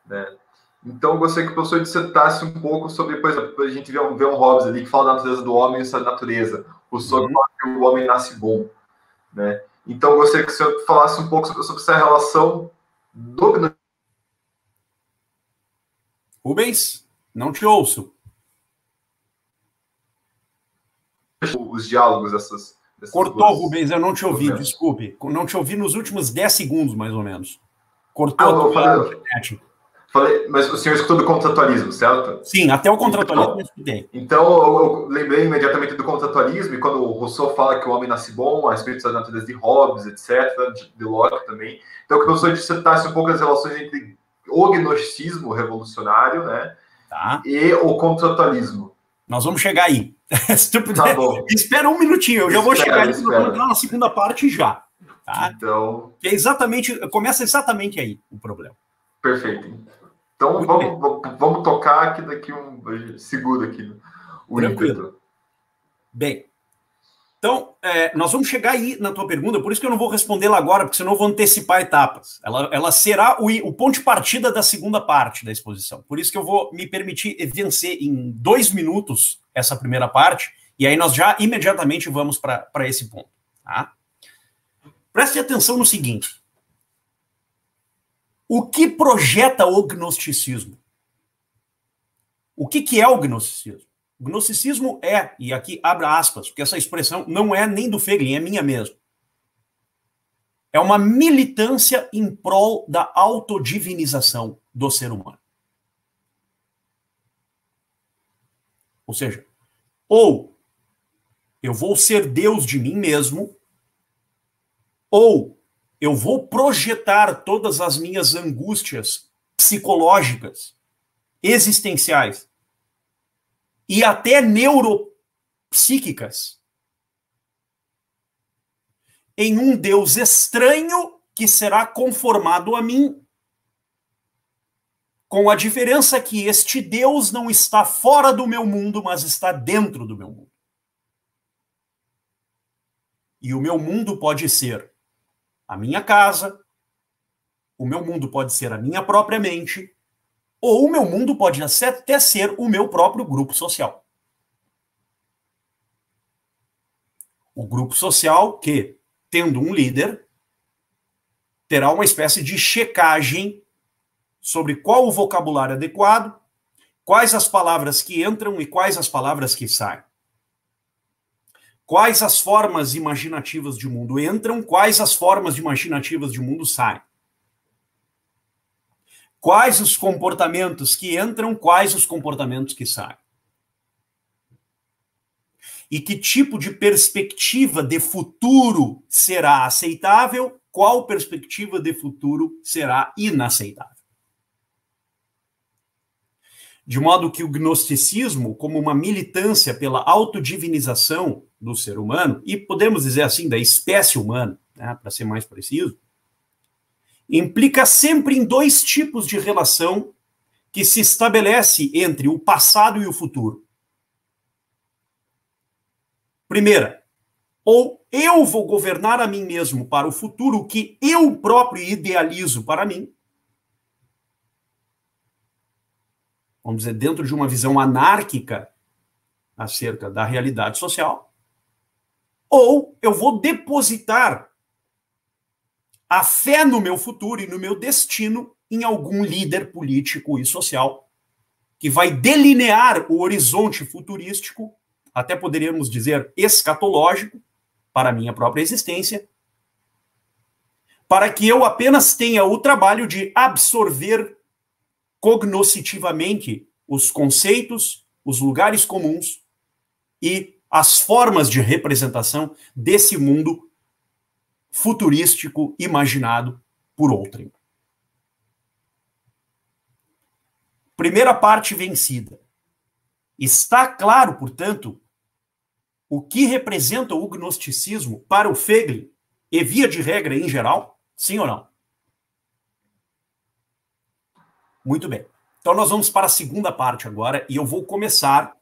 né? Então, eu gostaria que o professor dissertasse um pouco sobre, por exemplo, a gente vê um Hobbes ali que fala da natureza do homem e da natureza. O senhor fala que o homem nasce bom, né? Então, eu gostaria que o senhor falasse um pouco sobre essa relação do... Rubens, não te ouço. Os diálogos dessas Cortou, duas... Rubens, eu não te ouvi, desculpe. Não te ouvi nos últimos 10 segundos, mais ou menos. Cortou a internet. Falei, mas o senhor escutou do contratualismo, certo? Sim, até o contratualismo eu estudei. Então, eu lembrei imediatamente do contratualismo, e quando o Rousseau fala que o homem nasce bom, a respeito das naturezas de Hobbes, etc., de Locke também. Então, eu queria que o senhor dissetasse um pouco as relações entre o gnosticismo revolucionário, né, Tá. e o contratualismo. Nós vamos chegar aí. Se tu puder, Tá bom. espera um minutinho, eu já vou chegar aí, nós vamos espero. entrar na segunda parte já. Tá? Então, Que é exatamente, começa exatamente aí o problema. perfeito. Então, vamos tocar aqui daqui segura aqui o Tranquilo. ímpeto. Bem, então, nós vamos chegar aí na tua pergunta, por isso que eu não vou respondê-la agora, porque senão eu vou antecipar etapas. Ela será o ponto de partida da segunda parte da exposição. Por isso que eu vou me permitir vencer em 2 minutos essa primeira parte, e aí nós já imediatamente vamos para esse ponto. Tá? Preste atenção no seguinte. O que projeta o gnosticismo? O que é o gnosticismo? O gnosticismo é, e aqui abra aspas, porque essa expressão não é nem do Feiglin, é minha mesmo. É uma militância em prol da autodivinização do ser humano. Ou seja, ou eu vou ser Deus de mim mesmo, ou eu vou projetar todas as minhas angústias psicológicas, existenciais, e até neuropsíquicas em um Deus estranho que será conformado a mim, com a diferença que este Deus não está fora do meu mundo, mas está dentro do meu mundo. E o meu mundo pode ser a minha casa, o meu mundo pode ser a minha própria mente, ou o meu mundo pode até ser o meu próprio grupo social. O grupo social que, tendo um líder, terá uma espécie de checagem sobre qual o vocabulário adequado, quais as palavras que entram e quais as palavras que saem. Quais as formas imaginativas de mundo entram, quais as formas imaginativas de mundo saem. Quais os comportamentos que entram, quais os comportamentos que saem. E que tipo de perspectiva de futuro será aceitável, qual perspectiva de futuro será inaceitável. De modo que o gnosticismo, como uma militância pela autodivinização do ser humano, e podemos dizer assim, da espécie humana, né, para ser mais preciso, implica sempre em 2 tipos de relação que se estabelece entre o passado e o futuro. Primeira, ou eu vou governar a mim mesmo para o futuro que eu próprio idealizo para mim, vamos dizer, dentro de uma visão anárquica acerca da realidade social, ou eu vou depositar a fé no meu futuro e no meu destino em algum líder político e social que vai delinear o horizonte futurístico, até poderíamos dizer escatológico, para a minha própria existência, para que eu apenas tenha o trabalho de absorver cognoscitivamente os conceitos, os lugares comuns e as formas de representação desse mundo futurístico imaginado por outrem. Primeira parte vencida. Está claro, portanto, o que representa o gnosticismo para o Feiglin, e via de regra em geral? Sim ou não? Muito bem. Então nós vamos para a segunda parte agora, e eu vou começar,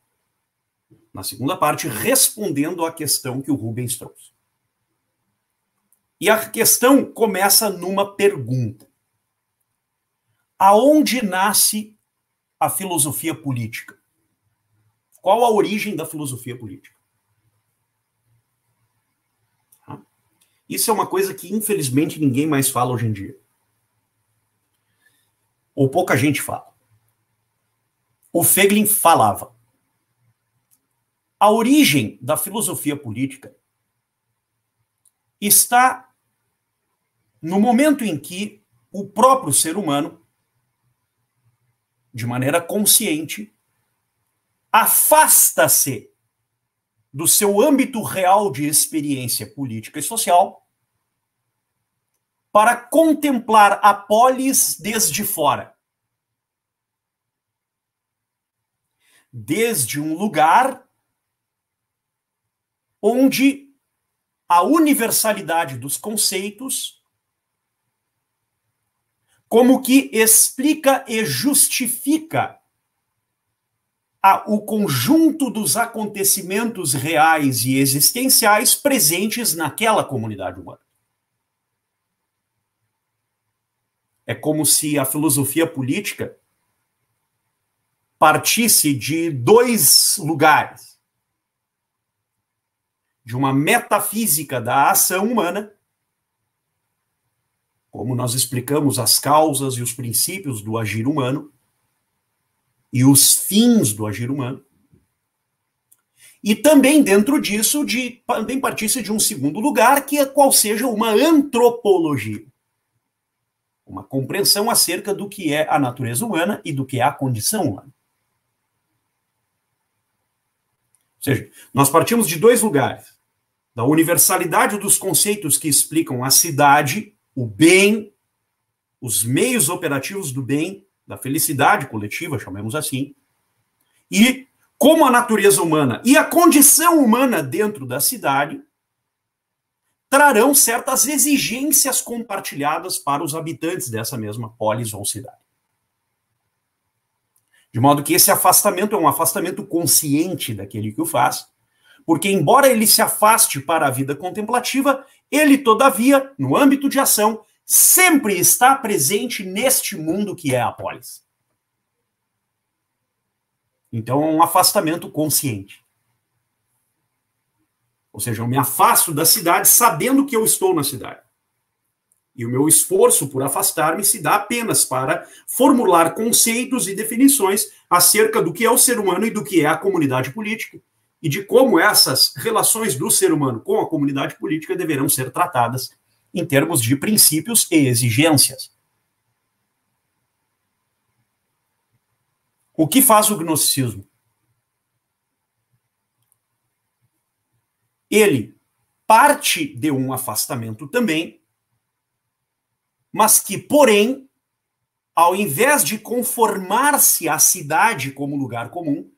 na segunda parte, respondendo à questão que o Rubens trouxe. E a questão começa numa pergunta. Aonde nasce a filosofia política? Qual a origem da filosofia política? Isso é uma coisa que, infelizmente, ninguém mais fala hoje em dia. Ou pouca gente fala. O Feiglin falava. A origem da filosofia política está no momento em que o próprio ser humano de maneira consciente, afasta-se do seu âmbito real de experiência política e social para contemplar a polis desde fora. Desde um lugar onde a universalidade dos conceitos como que explica e justifica o conjunto dos acontecimentos reais e existenciais presentes naquela comunidade humana. É como se a filosofia política partisse de dois lugares. De uma metafísica da ação humana, como nós explicamos as causas e os princípios do agir humano, e os fins do agir humano. E também dentro disso, também partisse de um segundo lugar, que é qual seja uma antropologia. Uma compreensão acerca do que é a natureza humana e do que é a condição humana. Ou seja, nós partimos de dois lugares. Da universalidade dos conceitos que explicam a cidade, o bem, os meios operativos do bem, da felicidade coletiva, chamemos assim, e como a natureza humana e a condição humana dentro da cidade trarão certas exigências compartilhadas para os habitantes dessa mesma polis ou cidade. De modo que esse afastamento é um afastamento consciente daquele que o faz, porque embora ele se afaste para a vida contemplativa, ele, todavia, no âmbito de ação, sempre está presente neste mundo que é a polis. Então, é um afastamento consciente. Ou seja, eu me afasto da cidade sabendo que eu estou na cidade. E o meu esforço por afastar-me se dá apenas para formular conceitos e definições acerca do que é o ser humano e do que é a comunidade política, e de como essas relações do ser humano com a comunidade política deverão ser tratadas em termos de princípios e exigências. O que faz o gnosticismo? Ele parte de um afastamento também, mas que, porém, ao invés de conformar-se à cidade como lugar comum,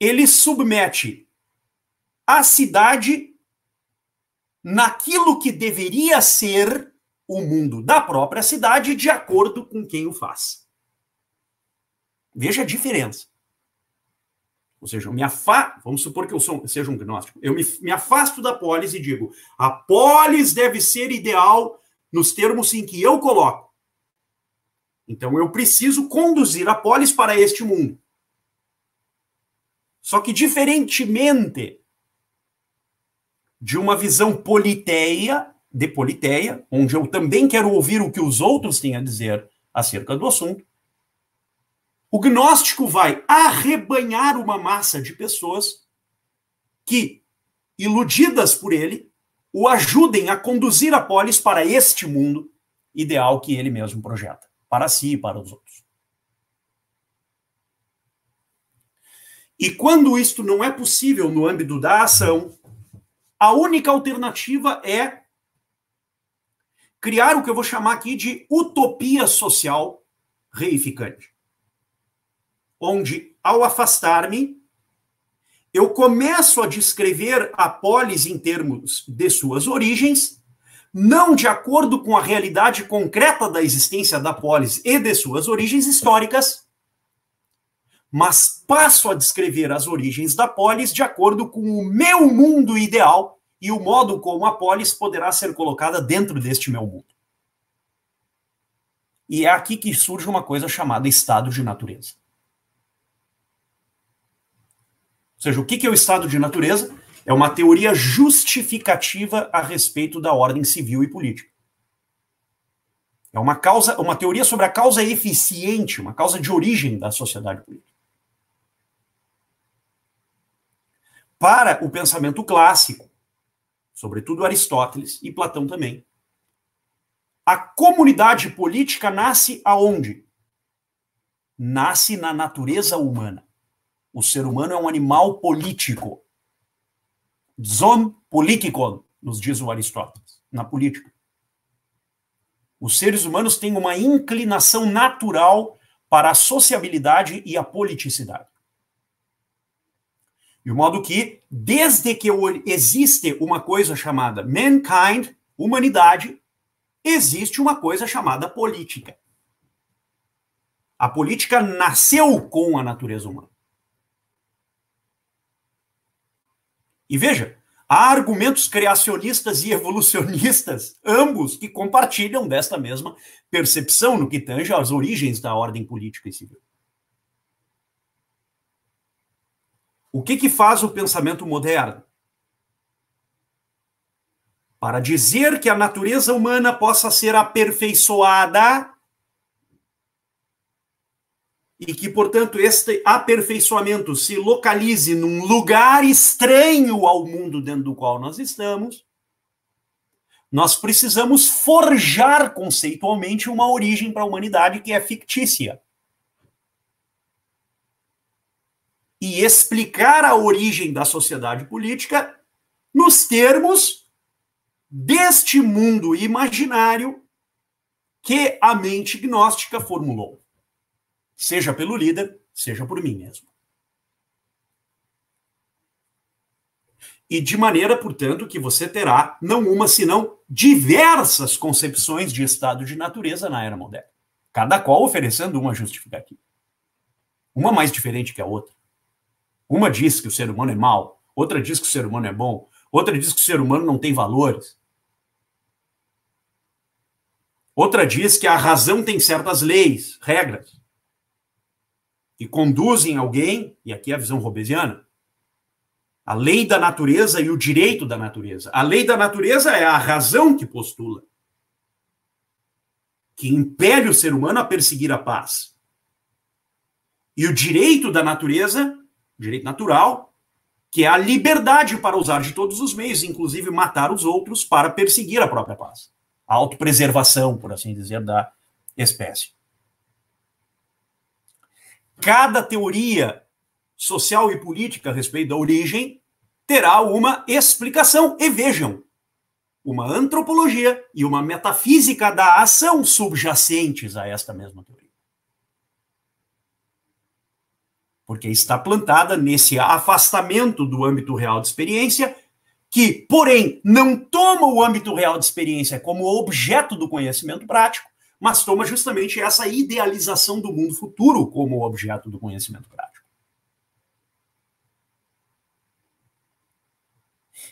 ele submete a cidade naquilo que deveria ser o mundo da própria cidade, de acordo com quem o faz. Veja a diferença. Ou seja, vamos supor que eu seja um gnóstico. Eu me afasto da polis e digo, a polis deve ser ideal nos termos em que eu coloco. Então eu preciso conduzir a polis para este mundo. Só que, diferentemente de uma visão de politeia, onde eu também quero ouvir o que os outros têm a dizer acerca do assunto, o gnóstico vai arrebanhar uma massa de pessoas que, iludidas por ele, o ajudem a conduzir a polis para este mundo ideal que ele mesmo projeta, para si e para os outros. E quando isto não é possível no âmbito da ação, a única alternativa é criar o que eu vou chamar aqui de utopia social reificante. Onde, ao afastar-me, eu começo a descrever a polis em termos de suas origens, não de acordo com a realidade concreta da existência da polis e de suas origens históricas, mas passo a descrever as origens da polis de acordo com o meu mundo ideal e o modo como a polis poderá ser colocada dentro deste meu mundo. E é aqui que surge uma coisa chamada estado de natureza. Ou seja, o que é o estado de natureza? É uma teoria justificativa a respeito da ordem civil e política. É uma teoria sobre a causa eficiente, uma causa de origem da sociedade política. Para o pensamento clássico, sobretudo Aristóteles e Platão também, a comunidade política nasce aonde? nasce na natureza humana. O ser humano é um animal político. Zon politikon, nos diz o Aristóteles, na política. Os seres humanos têm uma inclinação natural para a sociabilidade e a politicidade. De modo que, desde que existe uma coisa chamada mankind, humanidade, existe uma coisa chamada política. A política nasceu com a natureza humana. E veja, há argumentos criacionistas e evolucionistas, ambos que compartilham desta mesma percepção no que tange às origens da ordem política e civil. O que faz o pensamento moderno? Para dizer que a natureza humana possa ser aperfeiçoada e que, portanto, este aperfeiçoamento se localize num lugar estranho ao mundo dentro do qual nós estamos, nós precisamos forjar conceitualmente uma origem para a humanidade que é fictícia. E explicar a origem da sociedade política nos termos deste mundo imaginário que a mente gnóstica formulou. Seja pelo líder, seja por mim mesmo. E de maneira, portanto, que você terá não uma, senão diversas concepções de estado de natureza na era moderna, cada qual oferecendo uma justificativa. Uma mais diferente que a outra. Uma diz que o ser humano é mau, outra diz que o ser humano é bom, outra diz que o ser humano não tem valores. Outra diz que a razão tem certas leis, regras, que conduzem alguém, e aqui é a visão hobbesiana, a lei da natureza e o direito da natureza. A lei da natureza é a razão que postula, que impele o ser humano a perseguir a paz. E o direito da natureza, direito natural, que é a liberdade para usar de todos os meios, inclusive matar os outros para perseguir a própria paz. A autopreservação, por assim dizer, da espécie. Cada teoria social e política a respeito da origem terá uma explicação. E vejam, uma antropologia e uma metafísica da ação subjacentes a esta mesma teoria. Porque está plantada nesse afastamento do âmbito real de experiência, que, porém, não toma o âmbito real de experiência como objeto do conhecimento prático, mas toma justamente essa idealização do mundo futuro como objeto do conhecimento prático.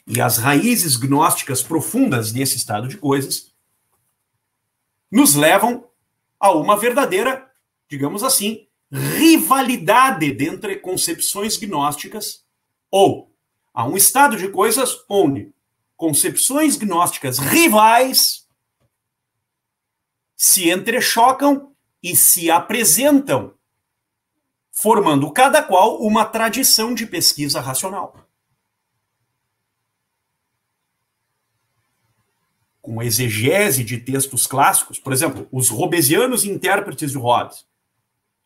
E as raízes gnósticas profundas desse estado de coisas nos levam a uma verdadeira, digamos assim, rivalidade dentre concepções gnósticas, ou a um estado de coisas onde concepções gnósticas rivais se entrechocam e se apresentam, formando cada qual uma tradição de pesquisa racional. Com exegese de textos clássicos, por exemplo, os hobbesianos e intérpretes de Hobbes.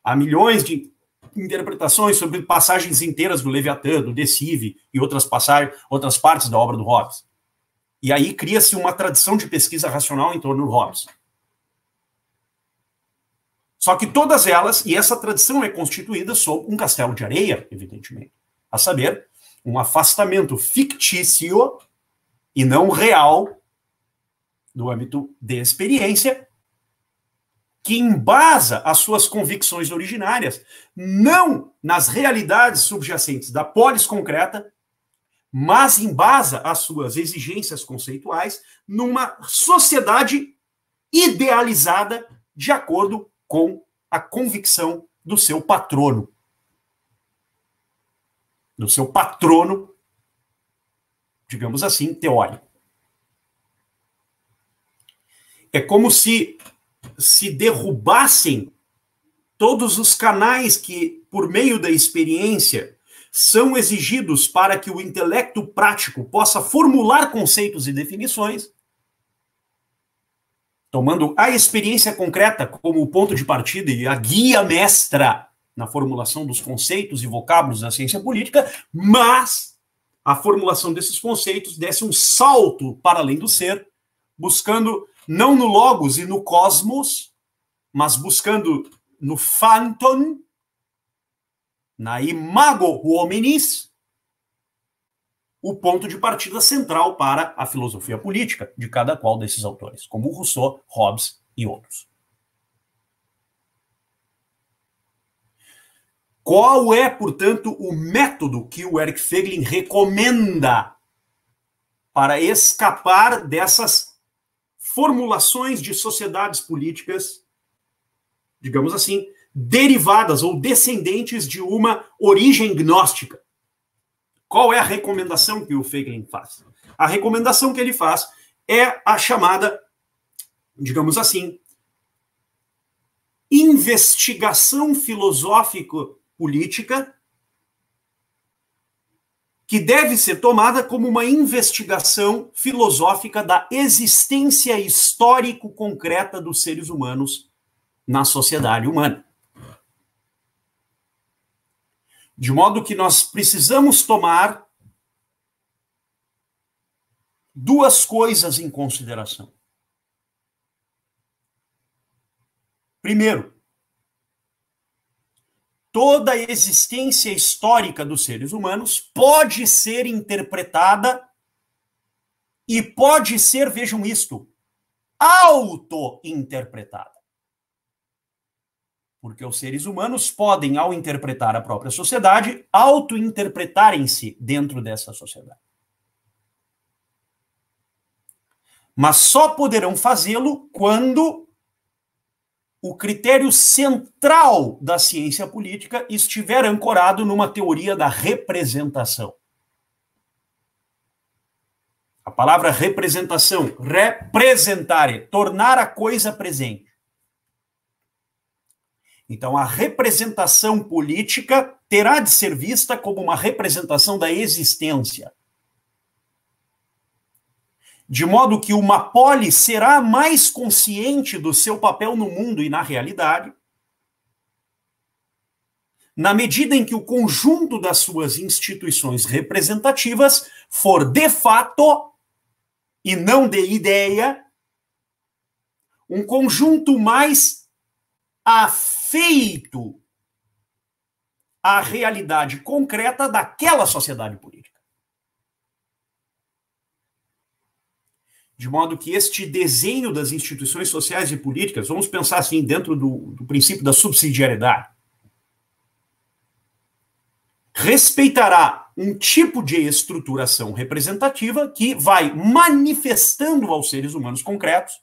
Há milhões de interpretações sobre passagens inteiras do Leviatã, do De Cive e outras partes da obra do Hobbes. E aí cria-se uma tradição de pesquisa racional em torno do Hobbes. Só que todas elas, e essa tradição é constituída sob um castelo de areia, evidentemente, a saber, um afastamento fictício e não real do âmbito de experiência, que embasa as suas convicções originárias não nas realidades subjacentes da polis concreta, mas embasa as suas exigências conceituais numa sociedade idealizada de acordo com a convicção do seu patrono. Do seu patrono, digamos assim, teórico. É como se derrubassem todos os canais que, por meio da experiência, são exigidos para que o intelecto prático possa formular conceitos e definições, tomando a experiência concreta como ponto de partida e a guia mestra na formulação dos conceitos e vocábulos da ciência política, mas a formulação desses conceitos desse um salto para além do ser, buscando não no logos e no cosmos, mas buscando no phantom, na imago hominis, o ponto de partida central para a filosofia política de cada qual desses autores, como Rousseau, Hobbes e outros. Qual é, portanto, o método que o Eric Voegelin recomenda para escapar dessas formulações de sociedades políticas, digamos assim, derivadas ou descendentes de uma origem gnóstica? Qual é a recomendação que o Voegelin faz? A recomendação que ele faz é a chamada, digamos assim, investigação filosófico-política, que deve ser tomada como uma investigação filosófica da existência histórico-concreta dos seres humanos na sociedade humana. De modo que nós precisamos tomar duas coisas em consideração. Primeiro, toda a existência histórica dos seres humanos pode ser interpretada e pode ser, vejam isto, auto-interpretada. Porque os seres humanos podem, ao interpretar a própria sociedade, auto-interpretarem-se dentro dessa sociedade. Mas só poderão fazê-lo quando o critério central da ciência política estiver ancorado numa teoria da representação. A palavra representação, representare, tornar a coisa presente. Então, a representação política terá de ser vista como uma representação da existência. De modo que uma polis será mais consciente do seu papel no mundo e na realidade, na medida em que o conjunto das suas instituições representativas for de fato, e não de ideia, um conjunto mais afeito à realidade concreta daquela sociedade política. De modo que este desenho das instituições sociais e políticas, vamos pensar assim, dentro do princípio da subsidiariedade, respeitará um tipo de estruturação representativa que vai manifestando aos seres humanos concretos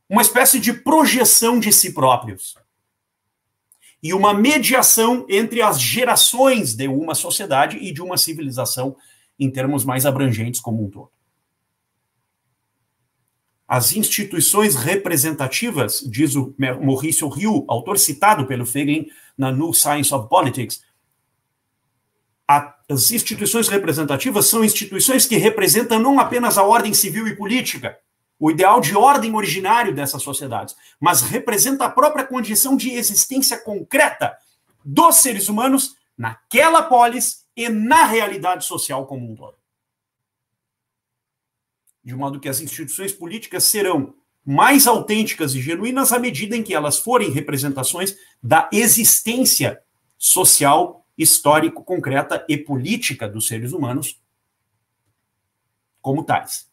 uma espécie de projeção de si próprios e uma mediação entre as gerações de uma sociedade e de uma civilização em termos mais abrangentes como um todo. As instituições representativas, diz o Maurice Rioux, autor citado pelo Voegelin na New Science of Politics, as instituições representativas são instituições que representam não apenas a ordem civil e política, o ideal de ordem originário dessas sociedades, mas representa a própria condição de existência concreta dos seres humanos naquela polis e na realidade social como um todo. De modo que as instituições políticas serão mais autênticas e genuínas à medida em que elas forem representações da existência social, histórico, concreta e política dos seres humanos como tais.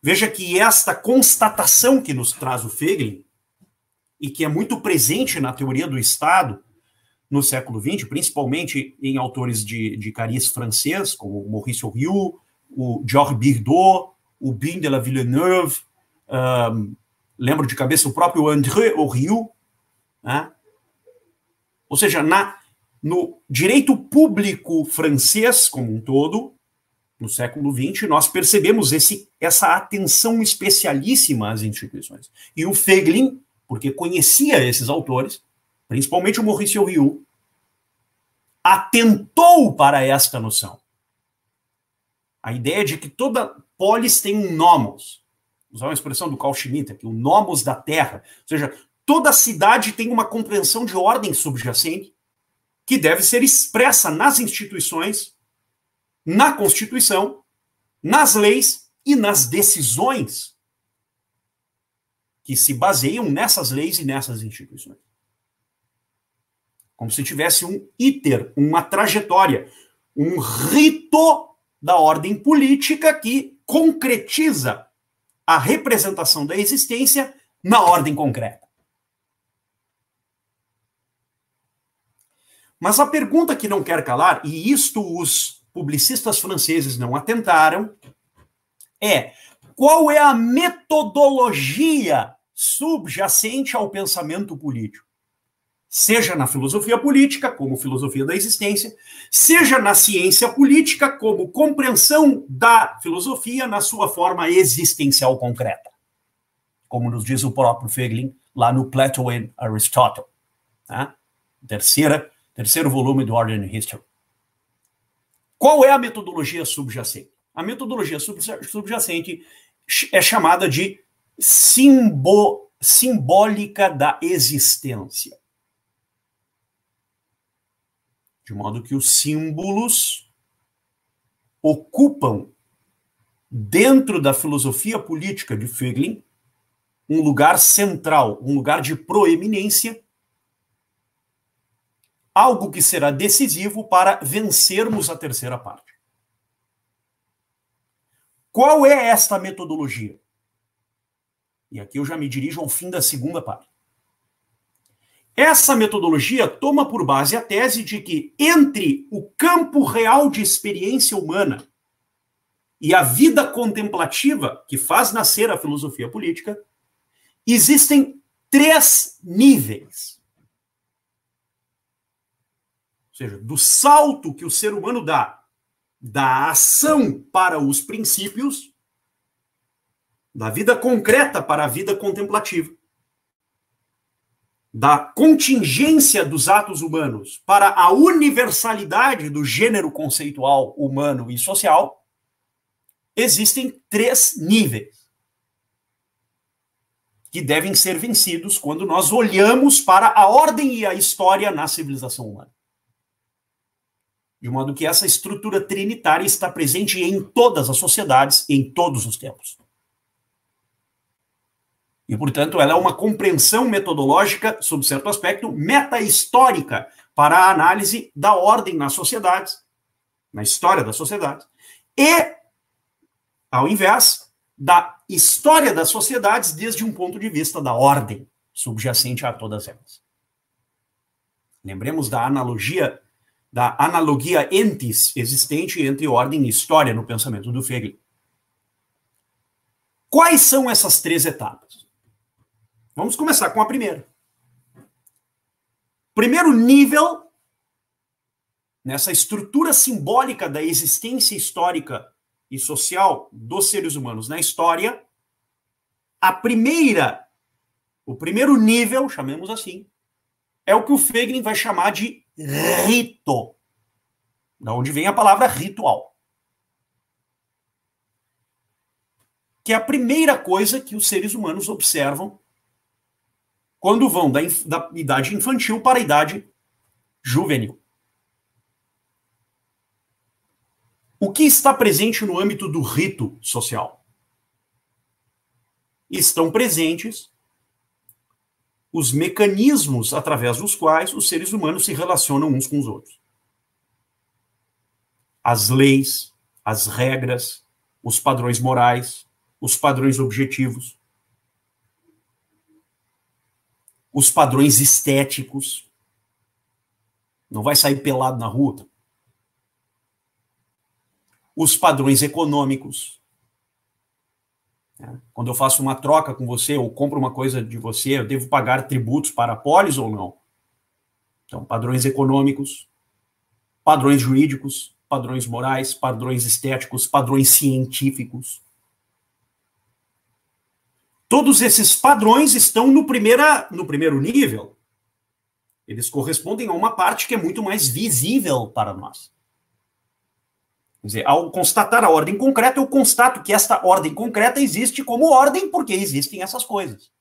Veja que esta constatação que nos traz o Voegelin, e que é muito presente na teoria do Estado no século XX, principalmente em autores de cariz francês, como o Maurice Rioux, o Georges Birdot, o Bin de la Villeneuve, lembro de cabeça o próprio André Rieu, né? Ou seja, no direito público francês como um todo, no século XX, nós percebemos essa atenção especialíssima às instituições. E o Voegelin, porque conhecia esses autores, principalmente o Maurice Rioux, atentou para esta noção. A ideia de que toda polis tem um nomos. Usar uma expressão do Carl Schmitt aqui, o nomos da terra. Ou seja, toda cidade tem uma compreensão de ordem subjacente que deve ser expressa nas instituições, na Constituição, nas leis e nas decisões que se baseiam nessas leis e nessas instituições. Como se tivesse um iter, uma trajetória, um rito da ordem política que concretiza a representação da existência na ordem concreta. Mas a pergunta que não quer calar, e isto os publicistas franceses não atentaram, é: qual é a metodologia subjacente ao pensamento político? Seja na filosofia política, como filosofia da existência, seja na ciência política, como compreensão da filosofia na sua forma existencial concreta, como nos diz o próprio Feiglin lá no Plato and Aristotle, tá? Terceiro volume do Order and History. Qual é a metodologia subjacente? A metodologia subjacente é chamada de simbólica da existência. De modo que os símbolos ocupam, dentro da filosofia política de Feiglin, um lugar central, um lugar de proeminência, algo que será decisivo para vencermos a terceira parte. Qual é esta metodologia? E aqui eu já me dirijo ao fim da segunda parte. Essa metodologia toma por base a tese de que entre o campo real de experiência humana e a vida contemplativa que faz nascer a filosofia política, existem 3 níveis. Ou seja, do salto que o ser humano dá da ação para os princípios, da vida concreta para a vida contemplativa, da contingência dos atos humanos para a universalidade do gênero conceitual humano e social, existem 3 níveis que devem ser vencidos quando nós olhamos para a ordem e a história na civilização humana. De modo que essa estrutura trinitária está presente em todas as sociedades, em todos os tempos. E, portanto, ela é uma compreensão metodológica, sob certo aspecto, meta-histórica para a análise da ordem nas sociedades, na história das sociedades, e, ao invés, da história das sociedades desde um ponto de vista da ordem subjacente a todas elas. Lembremos da analogia entis existente entre ordem e história no pensamento do Feiglin. Quais são essas 3 etapas? Vamos começar com a primeira. Primeiro nível, nessa estrutura simbólica da existência histórica e social dos seres humanos na história, o primeiro nível, chamemos assim, é o que o Feiglin vai chamar de rito, da onde vem a palavra ritual. Que é a primeira coisa que os seres humanos observam quando vão da idade infantil para a idade juvenil. O que está presente no âmbito do rito social? Estão presentes os mecanismos através dos quais os seres humanos se relacionam uns com os outros. As leis, as regras, os padrões morais, os padrões objetivos, os padrões estéticos. Não vai sair pelado na rua. Os padrões econômicos. Quando eu faço uma troca com você ou compro uma coisa de você, eu devo pagar tributos para a polis ou não? Então, padrões econômicos, padrões jurídicos, padrões morais, padrões estéticos, padrões científicos. Todos esses padrões estão no primeiro nível. Eles correspondem a uma parte que é muito mais visível para nós. Quer dizer, ao constatar a ordem concreta, eu constato que esta ordem concreta existe como ordem porque existem essas coisas.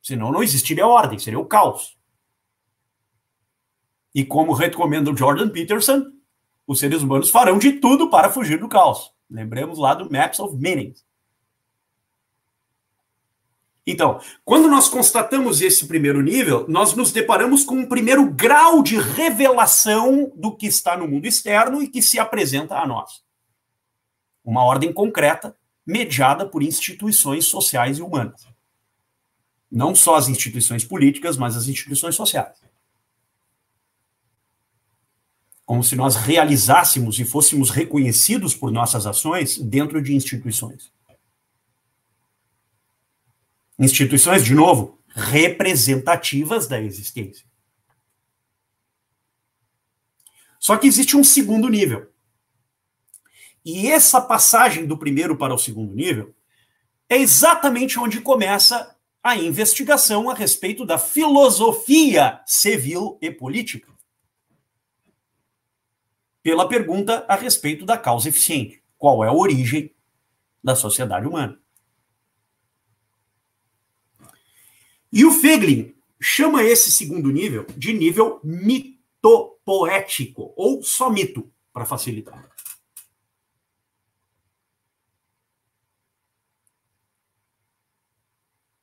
Senão não existiria ordem, seria o caos. E como recomenda o Jordan Peterson, os seres humanos farão de tudo para fugir do caos. Lembremos lá do Maps of Meaning. Então, quando nós constatamos esse primeiro nível, nós nos deparamos com um primeiro grau de revelação do que está no mundo externo e que se apresenta a nós. Uma ordem concreta, mediada por instituições sociais e humanas. Não só as instituições políticas, mas as instituições sociais. Como se nós realizássemos e fôssemos reconhecidos por nossas ações dentro de instituições. Instituições, de novo, representativas da existência. Só que existe um segundo nível. E essa passagem do primeiro para o segundo nível é exatamente onde começa a investigação a respeito da filosofia civil e política. Pela pergunta a respeito da causa eficiente. Qual é a origem da sociedade humana? E o Feiglin chama esse segundo nível de nível mitopoético, ou só mito, para facilitar.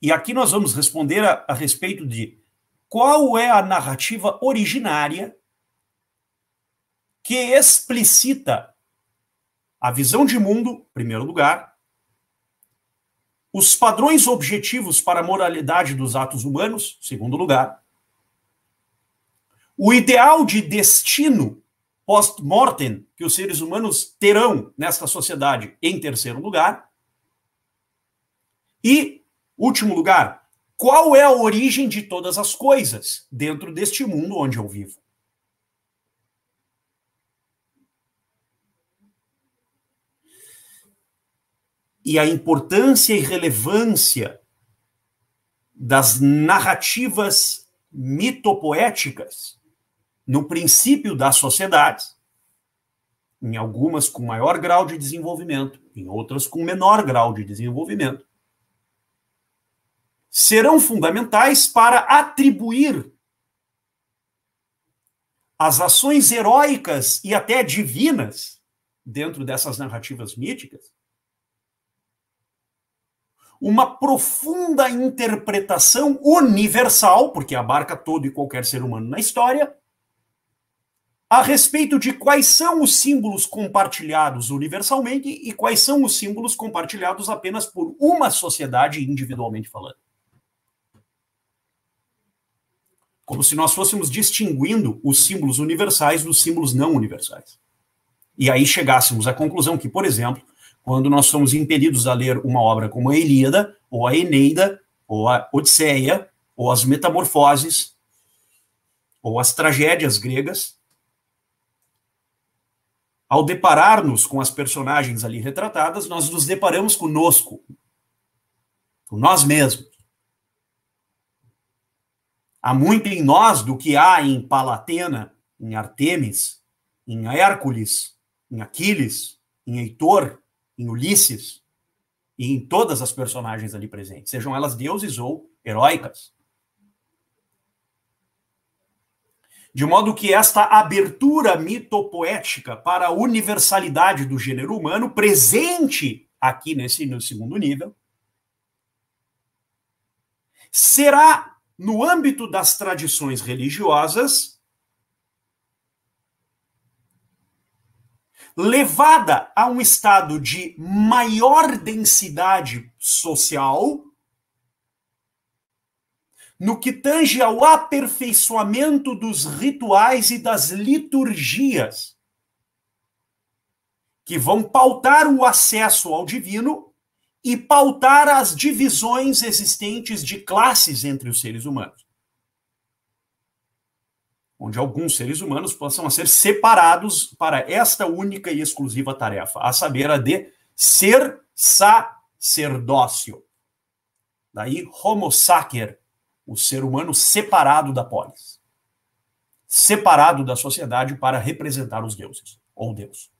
E aqui nós vamos responder a respeito de qual é a narrativa originária que explicita a visão de mundo, em primeiro lugar, os padrões objetivos para a moralidade dos atos humanos, em segundo lugar, o ideal de destino post-mortem que os seres humanos terão nesta sociedade, em terceiro lugar, e, último lugar, qual é a origem de todas as coisas dentro deste mundo onde eu vivo. E a importância e relevância das narrativas mitopoéticas no princípio das sociedades, em algumas com maior grau de desenvolvimento, em outras com menor grau de desenvolvimento, serão fundamentais para atribuir as ações heróicas e até divinas dentro dessas narrativas míticas uma profunda interpretação universal, porque abarca todo e qualquer ser humano na história, a respeito de quais são os símbolos compartilhados universalmente e quais são os símbolos compartilhados apenas por uma sociedade individualmente falando. Como se nós fôssemos distinguindo os símbolos universais dos símbolos não universais. E aí chegássemos à conclusão que, por exemplo, quando nós somos impelidos a ler uma obra como a Ilíada, ou a Eneida, ou a Odisseia, ou as Metamorfoses, ou as tragédias gregas, ao deparar-nos com as personagens ali retratadas, nós nos deparamos conosco, com nós mesmos. Há muito em nós do que há em Palatena, em Artemis, em Hércules, em Aquiles, em Heitor, em Ulisses e em todas as personagens ali presentes, sejam elas deuses ou heróicas. De modo que esta abertura mitopoética para a universalidade do gênero humano, presente aqui no segundo nível, será, no âmbito das tradições religiosas, levada a um estado de maior densidade social, no que tange ao aperfeiçoamento dos rituais e das liturgias, que vão pautar o acesso ao divino e pautar as divisões existentes de classes entre os seres humanos. Onde alguns seres humanos possam ser separados para esta única e exclusiva tarefa, a saber, a de ser sacerdócio. Daí, homo sacer, o ser humano separado da polis, separado da sociedade para representar os deuses, ou Deus.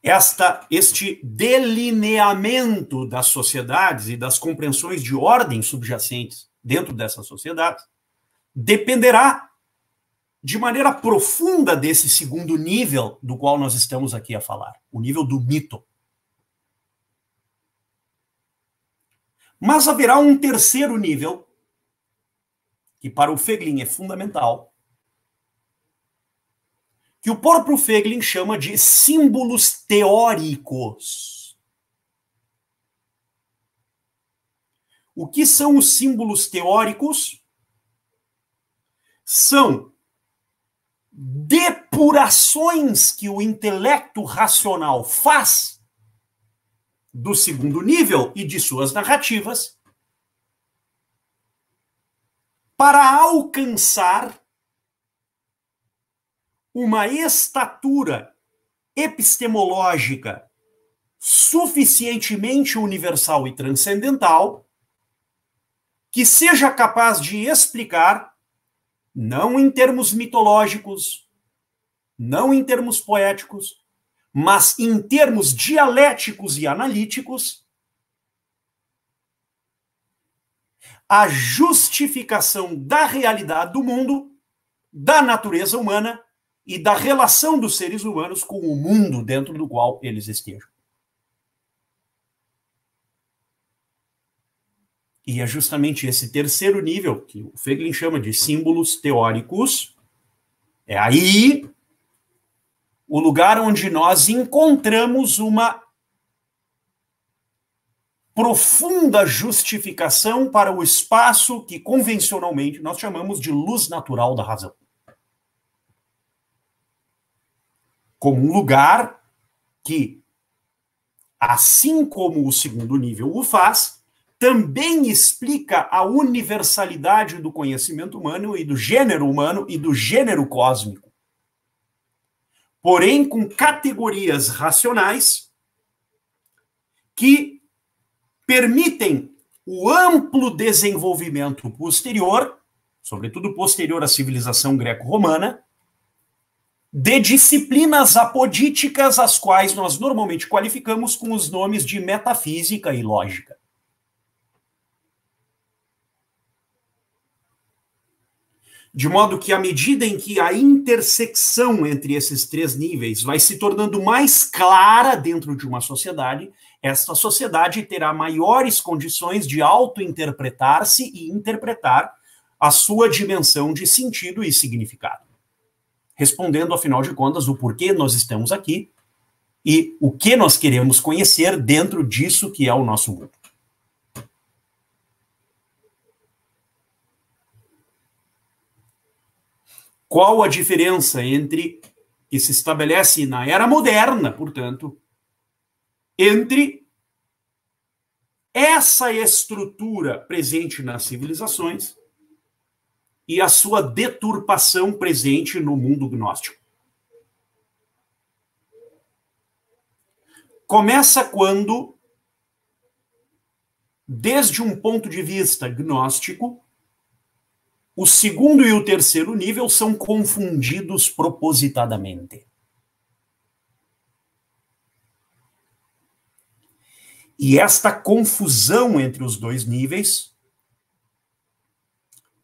este delineamento das sociedades e das compreensões de ordem subjacentes dentro dessas sociedades dependerá de maneira profunda desse segundo nível do qual nós estamos aqui a falar, o nível do mito. Mas haverá um terceiro nível, que para o Voegelin é fundamental, que o próprio Voegelin chama de símbolos teóricos. O que são os símbolos teóricos? São depurações que o intelecto racional faz do segundo nível e de suas narrativas para alcançar uma estatura epistemológica suficientemente universal e transcendental que seja capaz de explicar, não em termos mitológicos, não em termos poéticos, mas em termos dialéticos e analíticos, a justificação da realidade do mundo, da natureza humana e da relação dos seres humanos com o mundo dentro do qual eles estejam. E é justamente esse terceiro nível, que o Voegelin chama de símbolos teóricos, é aí o lugar onde nós encontramos uma profunda justificação para o espaço que convencionalmente nós chamamos de luz natural da razão. Como um lugar que, assim como o segundo nível o faz, também explica a universalidade do conhecimento humano e do gênero humano e do gênero cósmico. Porém, com categorias racionais que permitem o amplo desenvolvimento posterior, sobretudo posterior à civilização greco-romana, de disciplinas apodíticas, as quais nós normalmente qualificamos com os nomes de metafísica e lógica. De modo que, à medida em que a intersecção entre esses três níveis vai se tornando mais clara dentro de uma sociedade, esta sociedade terá maiores condições de auto-interpretar-se e interpretar a sua dimensão de sentido e significado. Respondendo, afinal de contas, o porquê nós estamos aqui e o que nós queremos conhecer dentro disso que é o nosso mundo. Qual a diferença entre, que se estabelece na era moderna, portanto, entre essa estrutura presente nas civilizações e a sua deturpação presente no mundo gnóstico? Começa quando, desde um ponto de vista gnóstico, o segundo e o terceiro nível são confundidos propositadamente. E esta confusão entre os dois níveis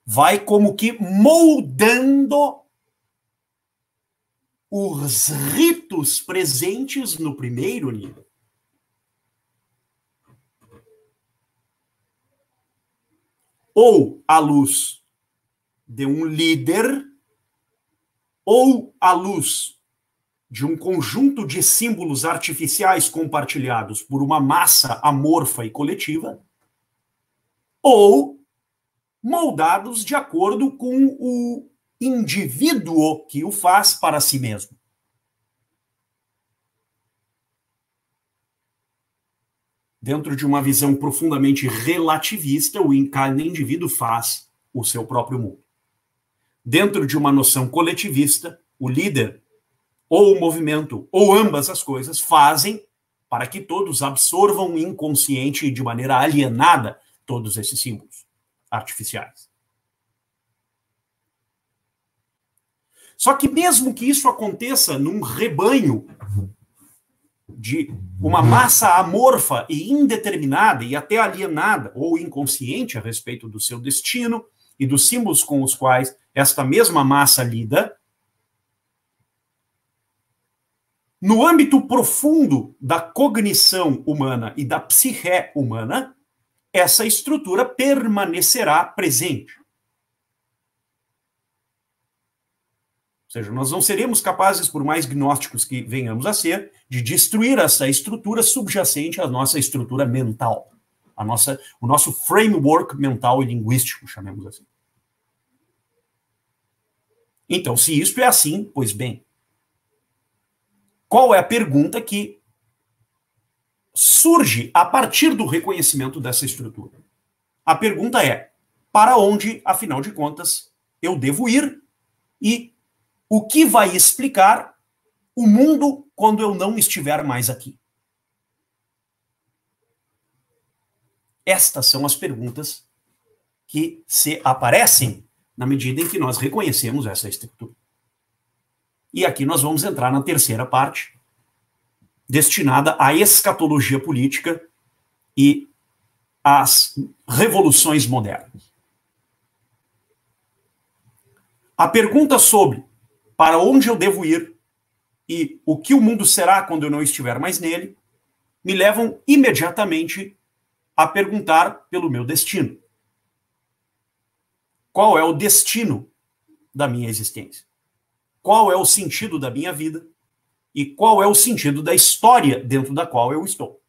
vai como que moldando os ritos presentes no primeiro nível. Ou à luz de um líder, ou à luz de um conjunto de símbolos artificiais compartilhados por uma massa amorfa e coletiva, ou moldados de acordo com o indivíduo que o faz para si mesmo. Dentro de uma visão profundamente relativista, cada indivíduo faz o seu próprio mundo. Dentro de uma noção coletivista, o líder, ou o movimento, ou ambas as coisas, fazem para que todos absorvam inconsciente e de maneira alienada todos esses símbolos artificiais. Só que mesmo que isso aconteça num rebanho de uma massa amorfa e indeterminada e até alienada ou inconsciente a respeito do seu destino e dos símbolos com os quais esta mesma massa lida, no âmbito profundo da cognição humana e da psique humana, essa estrutura permanecerá presente. Ou seja, nós não seremos capazes, por mais gnósticos que venhamos a ser, de destruir essa estrutura subjacente à nossa estrutura mental, o nosso framework mental e linguístico, chamemos assim. Então, se isto é assim, pois bem, qual é a pergunta que surge a partir do reconhecimento dessa estrutura? A pergunta é: para onde, afinal de contas, eu devo ir e o que vai explicar o mundo quando eu não estiver mais aqui? Estas são as perguntas que se aparecem na medida em que nós reconhecemos essa estrutura. E aqui nós vamos entrar na terceira parte, destinada à escatologia política e às revoluções modernas. A pergunta sobre para onde eu devo ir e o que o mundo será quando eu não estiver mais nele, me levam imediatamente a perguntar pelo meu destino. Qual é o destino da minha existência? Qual é o sentido da minha vida? E qual é o sentido da história dentro da qual eu estou?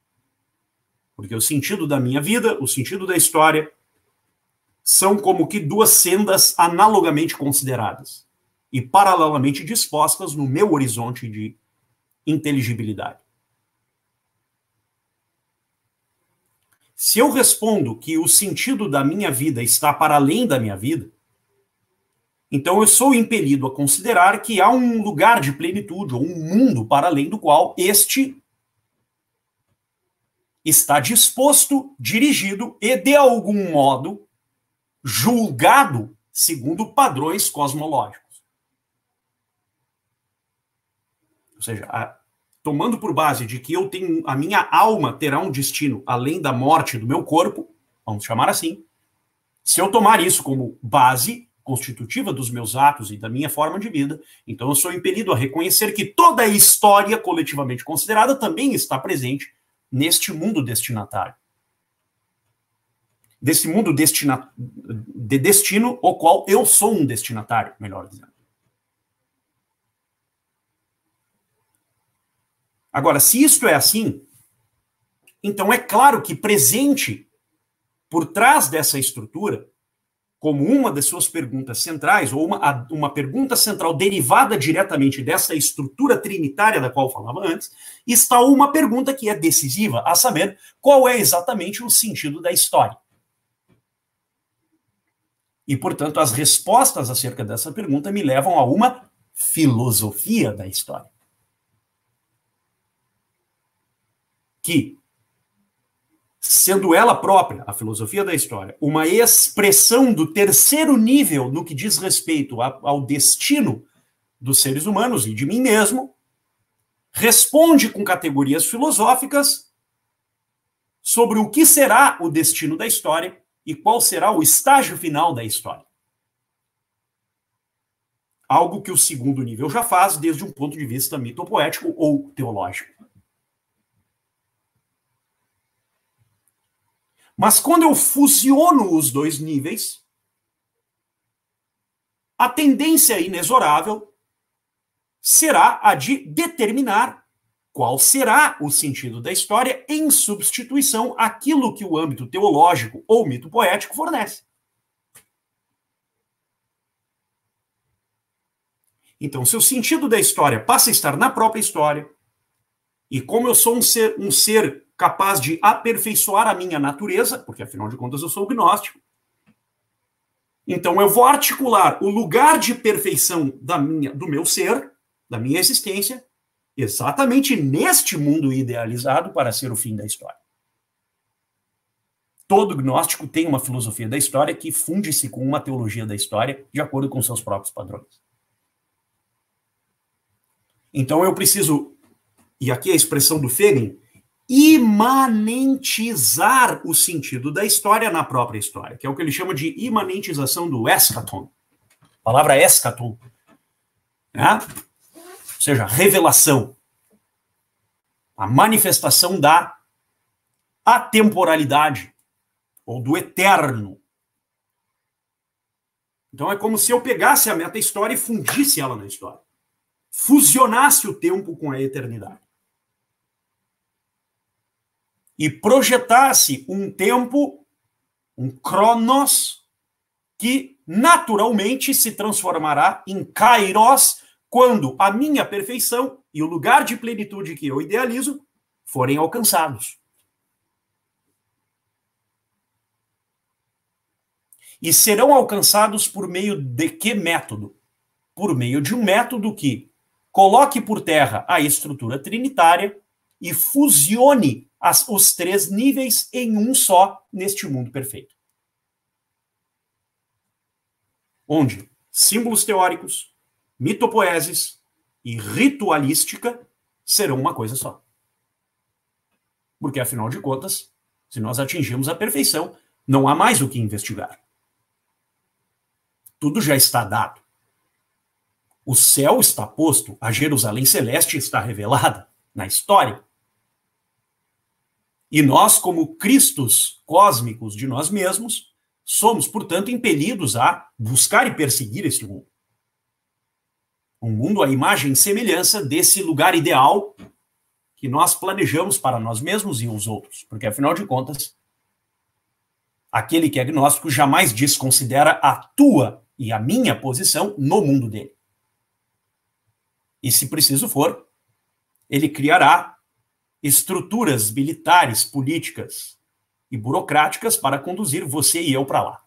Porque o sentido da minha vida, o sentido da história, são como que duas sendas analogamente consideradas e paralelamente dispostas no meu horizonte de inteligibilidade. Se eu respondo que o sentido da minha vida está para além da minha vida, então eu sou impelido a considerar que há um lugar de plenitude, ou um mundo para além do qual este está disposto, dirigido e, de algum modo, julgado segundo padrões cosmológicos. Ou seja, tomando por base de que eu tenho, a minha alma terá um destino além da morte do meu corpo, vamos chamar assim, se eu tomar isso como base constitutiva dos meus atos e da minha forma de vida, então eu sou impelido a reconhecer que toda a história coletivamente considerada também está presente neste mundo destinatário. Desse mundo de destino, o qual eu sou um destinatário, melhor dizendo. Agora, se isto é assim, então é claro que presente por trás dessa estrutura, como uma das suas perguntas centrais, ou uma pergunta central derivada diretamente dessa estrutura trinitária da qual eu falava antes, está uma pergunta que é decisiva, a saber, qual é exatamente o sentido da história. E, portanto, as respostas acerca dessa pergunta me levam a uma filosofia da história. Que, sendo ela própria, a filosofia da história, uma expressão do terceiro nível no que diz respeito ao destino dos seres humanos e de mim mesmo, responde com categorias filosóficas sobre o que será o destino da história e qual será o estágio final da história. Algo que o segundo nível já faz desde um ponto de vista mitopoético ou teológico. Mas quando eu fusiono os dois níveis, a tendência inexorável será a de determinar qual será o sentido da história em substituição àquilo que o âmbito teológico ou mitopoético fornece. Então, se o sentido da história passa a estar na própria história, e como eu sou um ser capaz de aperfeiçoar a minha natureza, porque afinal de contas eu sou gnóstico, então eu vou articular o lugar de perfeição do meu ser, da minha existência, exatamente neste mundo idealizado para ser o fim da história. Todo gnóstico tem uma filosofia da história que funde-se com uma teologia da história de acordo com seus próprios padrões. Então eu preciso e aqui é a expressão do Feiglin, imanentizar o sentido da história na própria história, que é o que ele chama de imanentização do eschaton. A palavra eschaton, né? Ou seja, revelação, a manifestação da atemporalidade, ou do eterno. Então é como se eu pegasse a meta-história e fundisse ela na história. Fusionasse o tempo com a eternidade. E projetasse um tempo, um cronos, que naturalmente se transformará em kairos quando a minha perfeição e o lugar de plenitude que eu idealizo forem alcançados. E serão alcançados por meio de que método? Por meio de um método que coloque por terra a estrutura trinitária e fusione os três níveis em um só neste mundo perfeito. Onde símbolos teóricos, mitopoeses e ritualística serão uma coisa só. Porque, afinal de contas, se nós atingirmos a perfeição, não há mais o que investigar. Tudo já está dado. O céu está posto, a Jerusalém Celeste está revelada na história. E nós, como Cristos cósmicos de nós mesmos, somos, portanto, impelidos a buscar e perseguir este mundo. Um mundo à imagem e semelhança desse lugar ideal que nós planejamos para nós mesmos e os outros. Porque, afinal de contas, aquele que é agnóstico jamais desconsidera a tua e a minha posição no mundo dele. E, se preciso for, ele criará estruturas militares, políticas e burocráticas para conduzir você e eu para lá.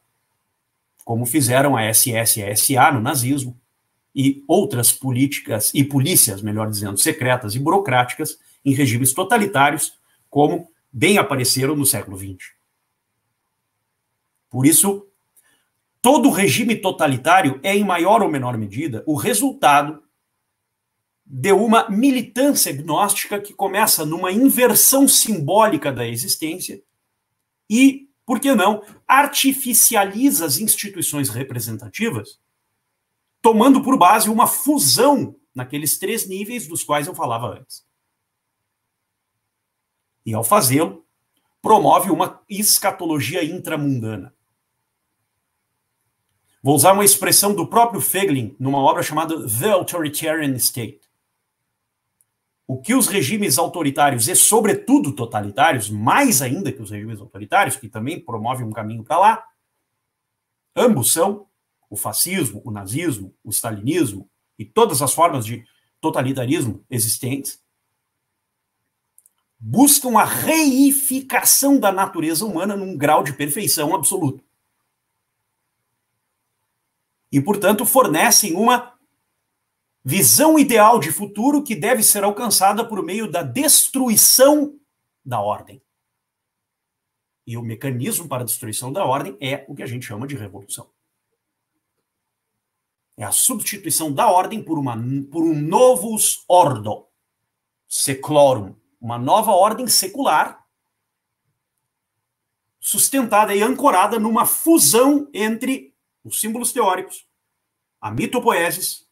Como fizeram a SS e a SA no nazismo e outras políticas e polícias, melhor dizendo, secretas e burocráticas em regimes totalitários, como bem apareceram no século XX. Por isso, todo regime totalitário é, em maior ou menor medida, o resultado de uma militância gnóstica que começa numa inversão simbólica da existência e, por que não, artificializa as instituições representativas, tomando por base uma fusão naqueles três níveis dos quais eu falava antes. E, ao fazê-lo, promove uma escatologia intramundana. Vou usar uma expressão do próprio Feiglin numa obra chamada The Authoritarian State. O que os regimes autoritários e, sobretudo, totalitários, mais ainda que os regimes autoritários, que também promovem um caminho para lá, ambos são o fascismo, o nazismo, o stalinismo e todas as formas de totalitarismo existentes, buscam a reificação da natureza humana num grau de perfeição absoluto. E, portanto, fornecem uma visão ideal de futuro que deve ser alcançada por meio da destruição da ordem. E o mecanismo para a destruição da ordem é o que a gente chama de revolução. É a substituição da ordem por um novus ordo seclorum, uma nova ordem secular, sustentada e ancorada numa fusão entre os símbolos teóricos, a mitopoiesis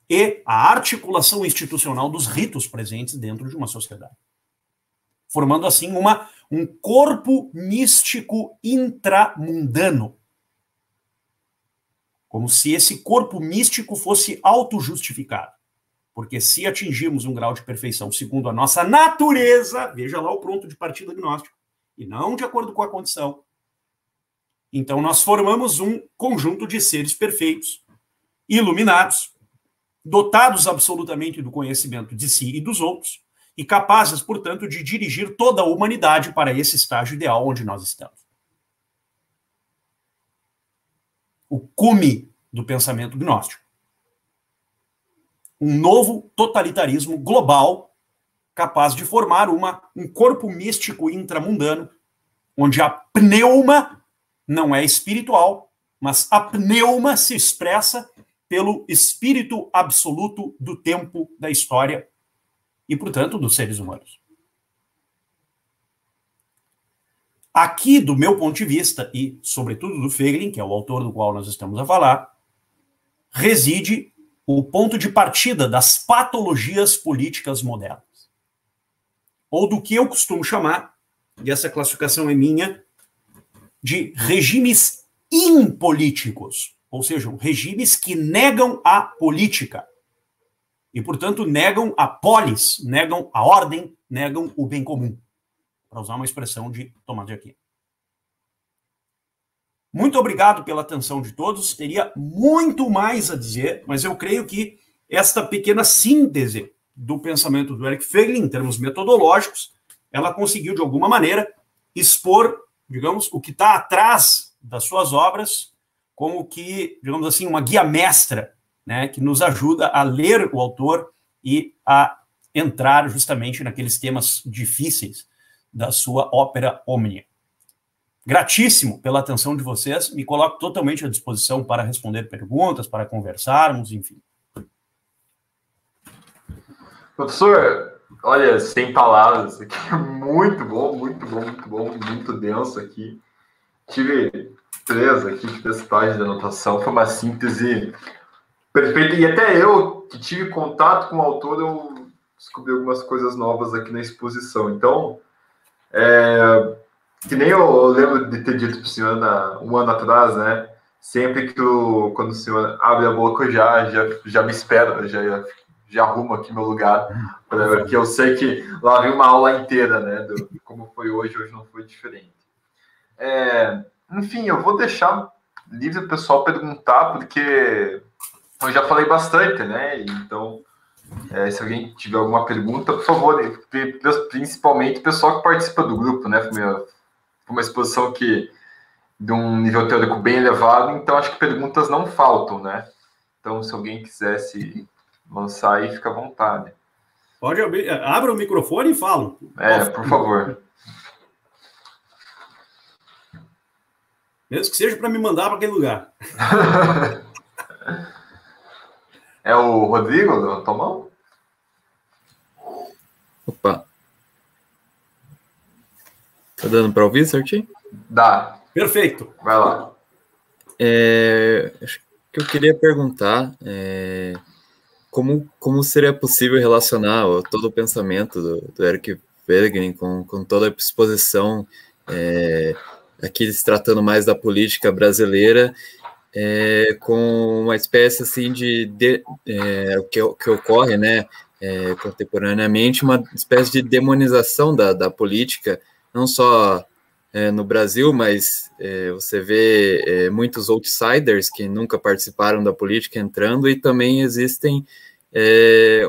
e a articulação institucional dos ritos presentes dentro de uma sociedade. Formando, assim, um corpo místico intramundano. Como se esse corpo místico fosse auto-justificado. Porque se atingirmos um grau de perfeição segundo a nossa natureza, veja lá o ponto de partida gnóstico, e não de acordo com a condição, então nós formamos um conjunto de seres perfeitos, iluminados, dotados absolutamente do conhecimento de si e dos outros, e capazes, portanto, de dirigir toda a humanidade para esse estágio ideal onde nós estamos. O cume do pensamento gnóstico. Um novo totalitarismo global capaz de formar um corpo místico intramundano, onde a pneuma não é espiritual, mas a pneuma se expressa pelo espírito absoluto do tempo da história e, portanto, dos seres humanos. Aqui, do meu ponto de vista, e sobretudo do Fögling, que é o autor do qual nós estamos a falar, reside o ponto de partida das patologias políticas modernas. Ou do que eu costumo chamar, e essa classificação é minha, de regimes impolíticos, ou seja, regimes que negam a política e, portanto, negam a polis, negam a ordem, negam o bem comum, para usar uma expressão de Tomás de Aquino. Muito obrigado pela atenção de todos. Teria muito mais a dizer, mas eu creio que esta pequena síntese do pensamento do Eric Fögling, em termos metodológicos, ela conseguiu, de alguma maneira, expor, digamos, o que está atrás das suas obras, como que, digamos assim, uma guia mestra, né, que nos ajuda a ler o autor e a entrar justamente naqueles temas difíceis da sua ópera Omnia. Gratíssimo pela atenção de vocês, me coloco totalmente à disposição para responder perguntas, para conversarmos, enfim. Professor, olha, sem palavras, aqui é muito bom, muito denso aqui. Tive 3 aqui de testagem de anotação, foi uma síntese perfeita, e até eu, que tive contato com o autor, eu descobri algumas coisas novas aqui na exposição. Então, que nem eu lembro de ter dito para o senhor um ano atrás, né? Sempre quando o senhor abre a boca, eu já me espero, já arrumo aqui meu lugar, porque eu sei que lá vem uma aula inteira, né? Como foi hoje não foi diferente. Enfim, eu vou deixar livre o pessoal perguntar, porque eu já falei bastante, né? Então, se alguém tiver alguma pergunta, por favor, principalmente o pessoal que participa do grupo, né? Foi uma exposição de um nível teórico bem elevado, então acho que perguntas não faltam, né? Então, se alguém quisesse lançar aí, fica à vontade. Pode abrir, abra o microfone e fala. Por favor. Mesmo que seja para me mandar para aquele lugar. É o Rodrigo do Tomão? Opa. Tá dando para ouvir certinho? Dá. Perfeito. Vai lá. Acho que eu queria perguntar como seria possível relacionar todo o pensamento do Eric Fögling com toda a exposição, aqui se tratando mais da política brasileira, com uma espécie assim que ocorre, né, contemporaneamente, uma espécie de demonização da política, não só no Brasil, mas você vê muitos outsiders que nunca participaram da política entrando, e também existem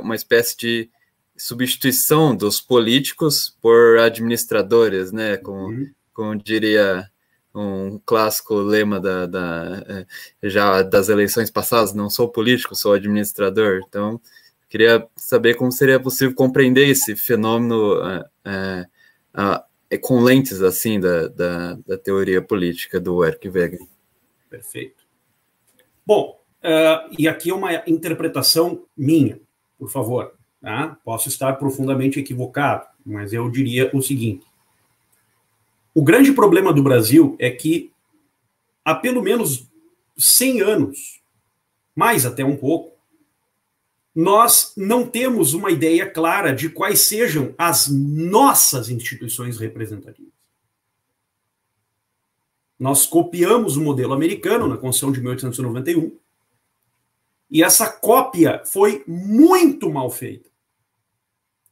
uma espécie de substituição dos políticos por administradores, né? Como diria um clássico lema já das eleições passadas: não sou político, sou administrador. Então, queria saber como seria possível compreender esse fenômeno com lentes assim da teoria política do Eric Fögling. Perfeito. Bom, e aqui é uma interpretação minha, por favor. Tá? Posso estar profundamente equivocado, mas eu diria o seguinte: o grande problema do Brasil é que há pelo menos 100 anos, mais até um pouco, nós não temos uma ideia clara de quais sejam as nossas instituições representativas. Nós copiamos o modelo americano na Constituição de 1891, e essa cópia foi muito mal feita.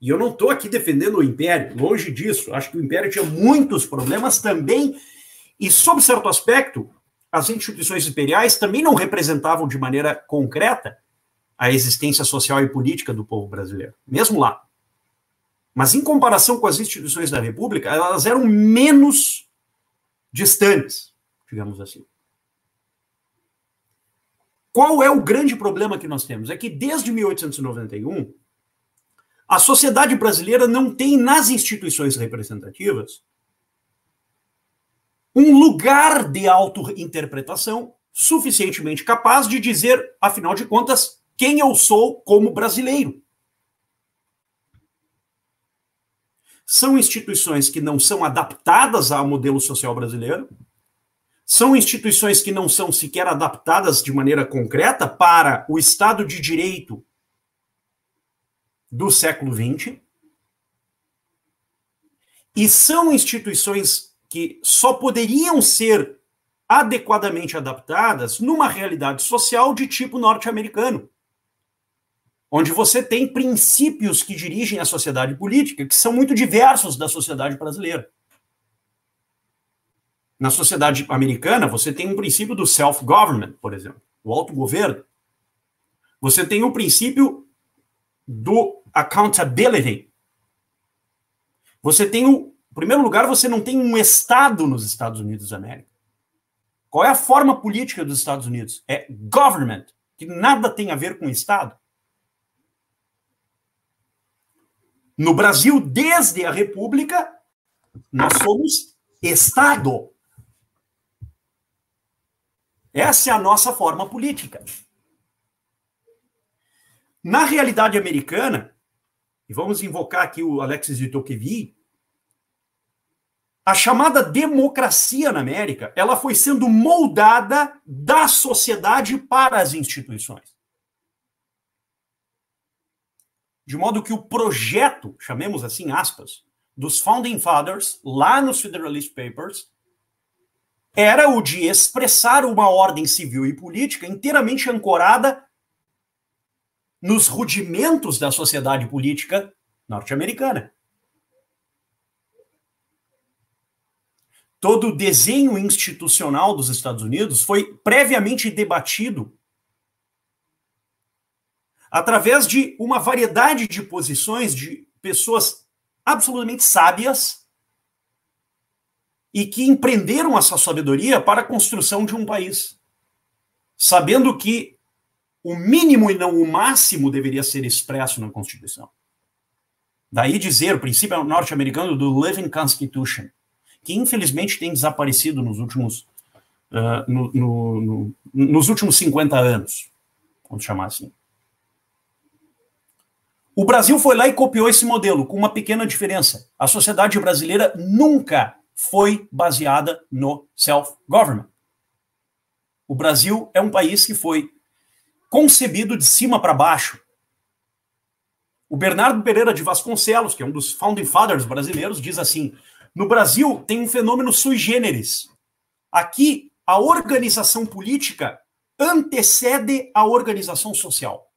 E eu não estou aqui defendendo o Império, longe disso. Acho que o Império tinha muitos problemas também, e, sob certo aspecto, as instituições imperiais também não representavam de maneira concreta a existência social e política do povo brasileiro, mesmo lá. Mas, em comparação com as instituições da República, elas eram menos distantes, digamos assim. Qual é o grande problema que nós temos? É que, desde 1891, a sociedade brasileira não tem, nas instituições representativas, um lugar de autointerpretação suficientemente capaz de dizer, afinal de contas, quem eu sou como brasileiro. são instituições que não são adaptadas ao modelo social brasileiro, são instituições que não são sequer adaptadas de maneira concreta para o Estado de Direito do século XX, e são instituições que só poderiam ser adequadamente adaptadas numa realidade social de tipo norte-americano, onde você tem princípios que dirigem a sociedade política que são muito diversos da sociedade brasileira. Na sociedade americana, você tem um princípio do self-government, por exemplo, o autogoverno. Você tem o princípio do accountability. Você tem em primeiro lugar, você não tem um Estado nos Estados Unidos da América. Qual é a forma política dos Estados Unidos? É government, que nada tem a ver com Estado. No Brasil, desde a República, nós somos Estado. Essa é a nossa forma política. Na realidade americana, e vamos invocar aqui o Alexis de Tocqueville, a chamada democracia na América, ela foi sendo moldada da sociedade para as instituições. De modo que o projeto, chamemos assim, aspas, dos Founding Fathers, lá nos Federalist Papers, era o de expressar uma ordem civil e política inteiramente ancorada nos rudimentos da sociedade política norte-americana. Todo o desenho institucional dos Estados Unidos foi previamente debatido através de uma variedade de posições de pessoas absolutamente sábias e que empreenderam essa sabedoria para a construção de um país, sabendo que o mínimo e não o máximo deveria ser expresso na Constituição. Daí dizer o princípio norte-americano do Living Constitution, que infelizmente tem desaparecido nos últimos, nos últimos 50 anos, vamos chamar assim. O Brasil foi lá e copiou esse modelo, com uma pequena diferença. A sociedade brasileira nunca foi baseada no self-government. O Brasil é um país que foi concebido de cima para baixo. O Bernardo Pereira de Vasconcelos, que é um dos Founding Fathers brasileiros, diz assim: no Brasil tem um fenômeno sui generis. Aqui, a organização política antecede a organização social.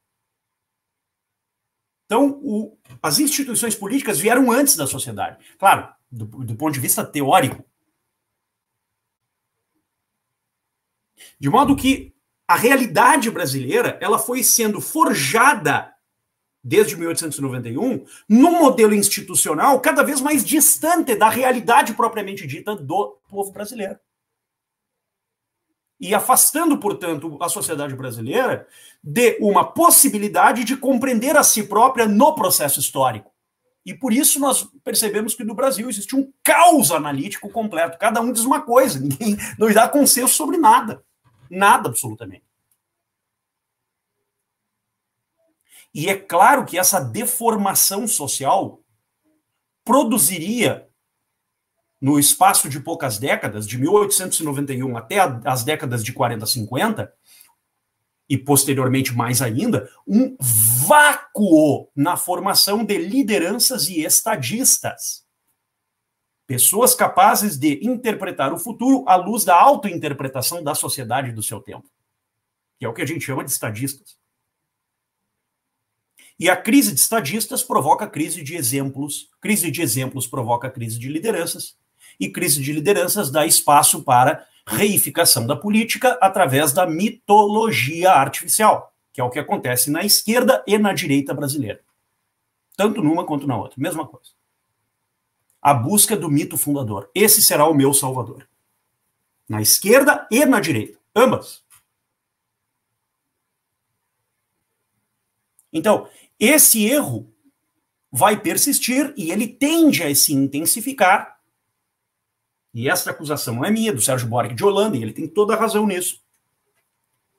Então, as instituições políticas vieram antes da sociedade. Claro, do ponto de vista teórico. De modo que a realidade brasileira ela foi sendo forjada desde 1891 num modelo institucional cada vez mais distante da realidade propriamente dita do povo brasileiro. E afastando, portanto, a sociedade brasileira de uma possibilidade de compreender a si própria no processo histórico. E por isso nós percebemos que no Brasil existe um caos analítico completo. Cada um diz uma coisa, ninguém não dá consenso sobre nada. Nada, absolutamente. E é claro que essa deformação social produziria, no espaço de poucas décadas, de 1891 até as décadas de 40, 50, e posteriormente mais ainda, um vácuo na formação de lideranças e estadistas. Pessoas capazes de interpretar o futuro à luz da autointerpretação da sociedade do seu tempo, que é o que a gente chama de estadistas. E a crise de estadistas provoca crise de exemplos provoca crise de lideranças, e crise de lideranças dá espaço para reificação da política através da mitologia artificial, que é o que acontece na esquerda e na direita brasileira. Tanto numa quanto na outra, mesma coisa. A busca do mito fundador. Esse será o meu salvador. Na esquerda e na direita, ambas. Então, esse erro vai persistir e ele tende a se intensificar. E essa acusação não é minha, é do Sérgio Buarque de Holanda, e ele tem toda a razão nisso.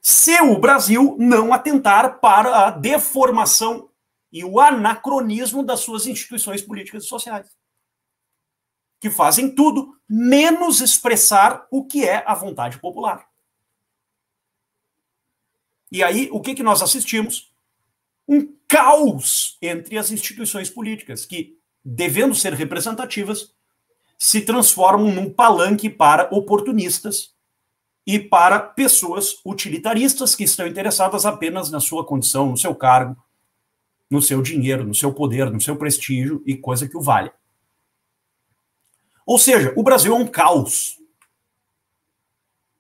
Se o Brasil não atentar para a deformação e o anacronismo das suas instituições políticas e sociais. que fazem tudo menos expressar o que é a vontade popular. E aí, o que nós assistimos? Um caos entre as instituições políticas, que, devendo ser representativas, se transformam num palanque para oportunistas e para pessoas utilitaristas que estão interessadas apenas na sua condição, no seu cargo, no seu dinheiro, no seu poder, no seu prestígio e coisa que o valha. Ou seja, o Brasil é um caos.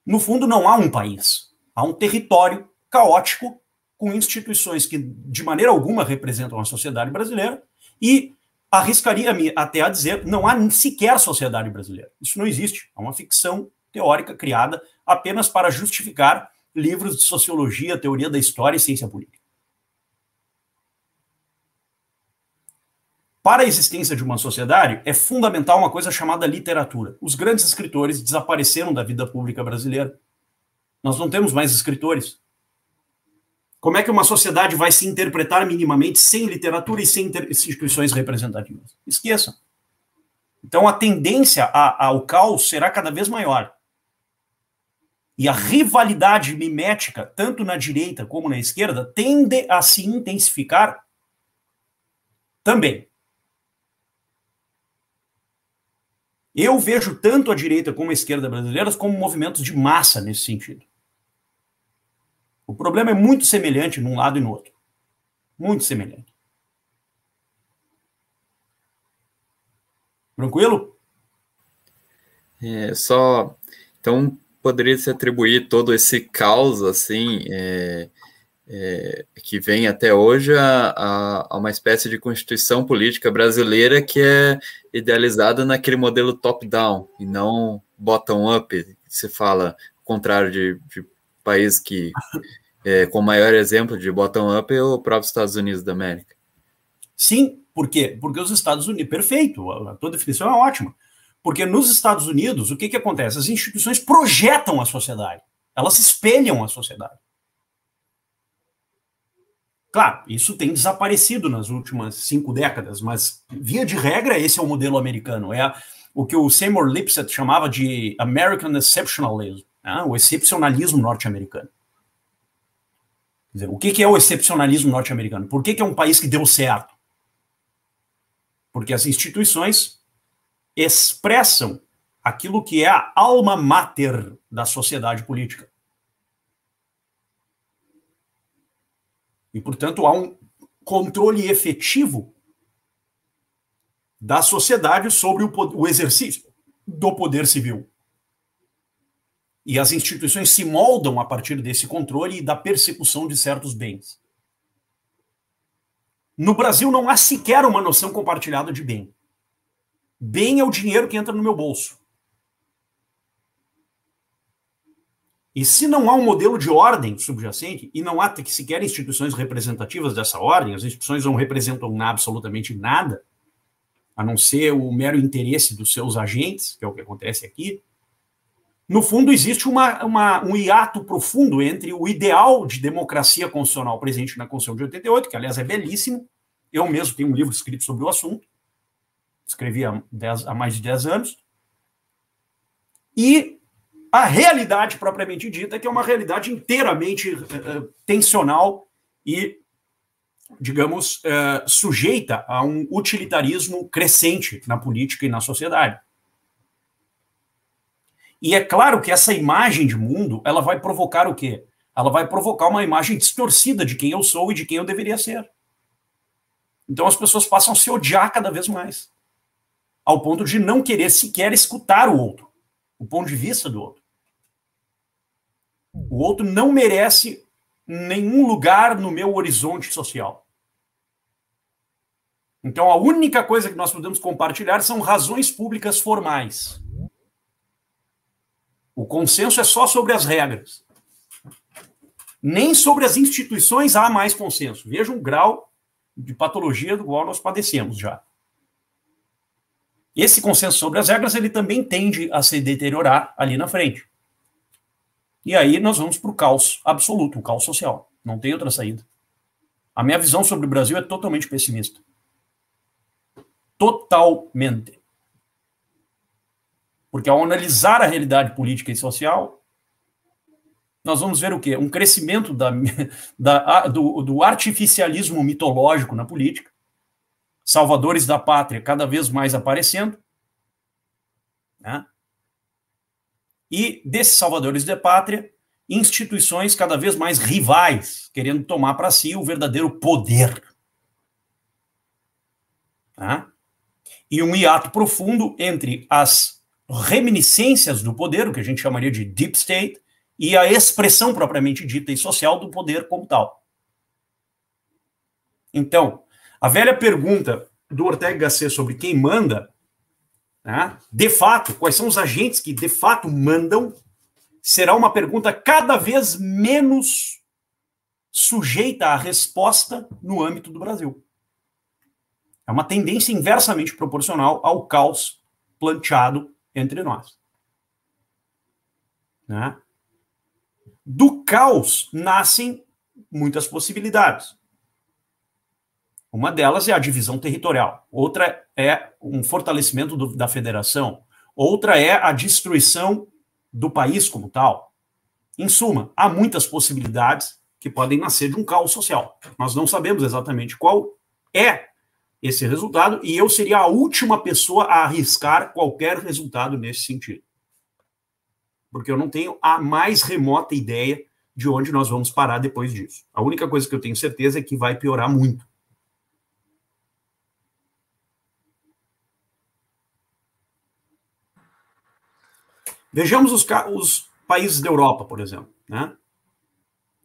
No fundo, não há um país. Há um território caótico com instituições que, de maneira alguma, representam a sociedade brasileira e arriscaria-me até a dizer, não há sequer sociedade brasileira. Isso não existe. É uma ficção teórica criada apenas para justificar livros de sociologia, teoria da história e ciência política. Para a existência de uma sociedade, é fundamental uma coisa chamada literatura. Os grandes escritores desapareceram da vida pública brasileira. Nós não temos mais escritores. Como é que uma sociedade vai se interpretar minimamente sem literatura e sem instituições representativas? Esqueçam. Então, a tendência ao caos será cada vez maior. E a rivalidade mimética, tanto na direita como na esquerda, tende a se intensificar também. Eu vejo tanto a direita como a esquerda brasileiras como movimentos de massa nesse sentido. O problema é muito semelhante num lado e no outro. Muito semelhante. Tranquilo? Então, poderia se atribuir todo esse caos, assim, que vem até hoje a uma espécie de constituição política brasileira que é idealizada naquele modelo top-down e não bottom-up, que se fala, ao contrário de país que, com o maior exemplo de bottom-up, é o próprio Estados Unidos da América. Sim, por quê? Porque os Estados Unidos... Perfeito, a tua definição é ótima. Porque nos Estados Unidos, o que acontece? As instituições projetam a sociedade. Elas espelham a sociedade. Claro, isso tem desaparecido nas últimas 5 décadas, mas, via de regra, esse é o modelo americano. É o que o Seymour Lipset chamava de American Exceptionalism, né? O excepcionalismo norte-americano. Quer dizer, o que é o excepcionalismo norte-americano? Por que é um país que deu certo? Porque as instituições expressam aquilo que é a alma mater da sociedade política. E, portanto, há um controle efetivo da sociedade sobre o exercício do poder civil. E as instituições se moldam a partir desse controle e da persecução de certos bens. No Brasil não há sequer uma noção compartilhada de bem. Bem é o dinheiro que entra no meu bolso. E se não há um modelo de ordem subjacente, e não há sequer instituições representativas dessa ordem, as instituições não representam absolutamente nada, a não ser o mero interesse dos seus agentes, que é o que acontece aqui, no fundo existe um hiato profundo entre o ideal de democracia constitucional presente na Constituição de 88, que aliás é belíssimo, eu mesmo tenho um livro escrito sobre o assunto, escrevi há mais de 10 anos, e a realidade propriamente dita, que é uma realidade inteiramente tensional e, digamos, sujeita a um utilitarismo crescente na política e na sociedade. E é claro que essa imagem de mundo, ela vai provocar o quê? Ela vai provocar uma imagem distorcida de quem eu sou e de quem eu deveria ser. Então as pessoas passam a se odiar cada vez mais, ao ponto de não querer sequer escutar o outro, o ponto de vista do outro. O outro não merece nenhum lugar no meu horizonte social. Então, a única coisa que nós podemos compartilhar são razões públicas formais. O consenso é só sobre as regras. Nem sobre as instituições há mais consenso. Veja um grau de patologia do qual nós padecemos já. Esse consenso sobre as regras, ele também tende a se deteriorar ali na frente. E aí nós vamos para o caos absoluto, o caos social. Não tem outra saída. A minha visão sobre o Brasil é totalmente pessimista. Totalmente. Porque ao analisar a realidade política e social, nós vamos ver o quê? Um crescimento do artificialismo mitológico na política, salvadores da pátria cada vez mais aparecendo, né? E desses salvadores da pátria, instituições cada vez mais rivais, querendo tomar para si o verdadeiro poder. Tá? E um hiato profundo entre as reminiscências do poder, o que a gente chamaria de deep state, e a expressão propriamente dita e social do poder como tal. Então, a velha pergunta do Ortega y Gasset sobre quem manda, né, de fato, quais são os agentes que de fato mandam, será uma pergunta cada vez menos sujeita à resposta no âmbito do Brasil. É uma tendência inversamente proporcional ao caos planteado entre nós. Né? Do caos nascem muitas possibilidades. Uma delas é a divisão territorial, outra é um fortalecimento da federação, outra é a destruição do país como tal. Em suma, há muitas possibilidades que podem nascer de um caos social. Nós não sabemos exatamente qual é esse resultado, e eu seria a última pessoa a arriscar qualquer resultado nesse sentido. Porque eu não tenho a mais remota ideia de onde nós vamos parar depois disso. A única coisa que eu tenho certeza é que vai piorar muito. Vejamos os países da Europa, por exemplo. Né?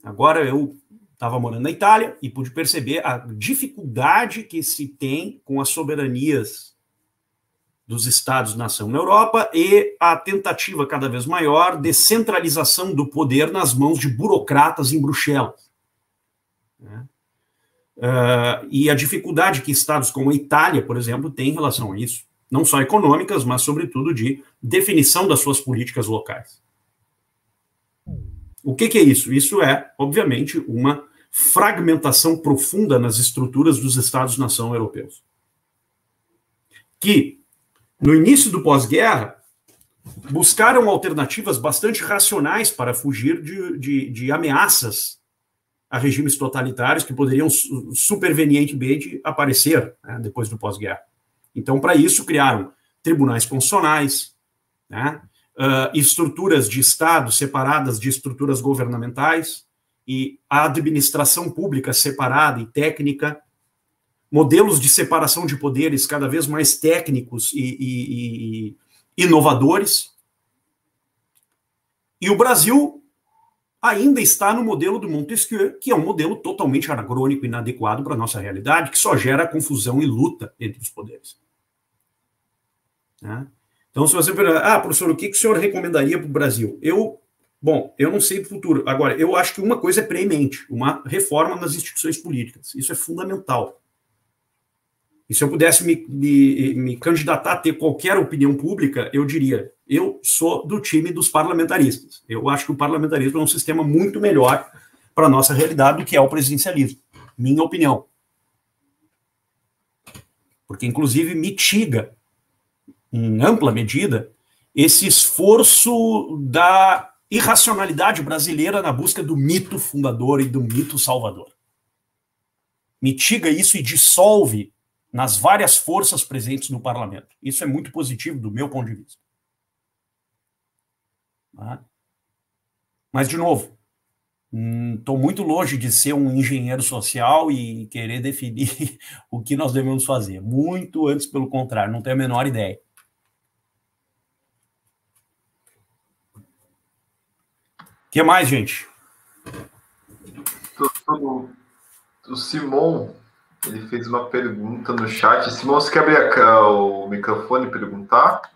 Agora eu estava morando na Itália e pude perceber a dificuldade que se tem com as soberanias dos Estados-nação na Europa e a tentativa cada vez maior de centralização do poder nas mãos de burocratas em Bruxelas. Né? E a dificuldade que estados como a Itália, por exemplo, têm em relação a isso. Não só econômicas, mas, sobretudo, de definição das suas políticas locais. O que é isso? Isso é, obviamente, uma fragmentação profunda nas estruturas dos Estados-nação europeus. Que, no início do pós-guerra, buscaram alternativas bastante racionais para fugir de ameaças a regimes totalitários que poderiam supervenientemente aparecer, né, depois do pós-guerra. Então, para isso, criaram tribunais constitucionais, né, estruturas de Estado separadas de estruturas governamentais e a administração pública separada e técnica, modelos de separação de poderes cada vez mais técnicos e inovadores. E o Brasil ainda está no modelo do Montesquieu, que é um modelo totalmente anacrônico e inadequado para a nossa realidade, que só gera confusão e luta entre os poderes. Né? Então, se você perguntar, professor, o que o senhor recomendaria para o Brasil? Eu não sei do futuro. Agora, eu acho que uma coisa é preemente, uma reforma nas instituições políticas. Isso é fundamental. E se eu pudesse me candidatar a ter qualquer opinião pública, eu diria, eu sou do time dos parlamentaristas. Eu acho que o parlamentarismo é um sistema muito melhor para a nossa realidade do que é o presidencialismo. Minha opinião. Porque, inclusive, mitiga, em ampla medida, esse esforço da irracionalidade brasileira na busca do mito fundador e do mito salvador. Mitiga isso e dissolve nas várias forças presentes no parlamento. Isso é muito positivo do meu ponto de vista. Mas, de novo, estou muito longe de ser um engenheiro social e querer definir o que nós devemos fazer. Muito antes, pelo contrário, não tenho a menor ideia. O que mais, gente? O Simon, ele fez uma pergunta no chat. Simon, você quer abrir o microfone e perguntar?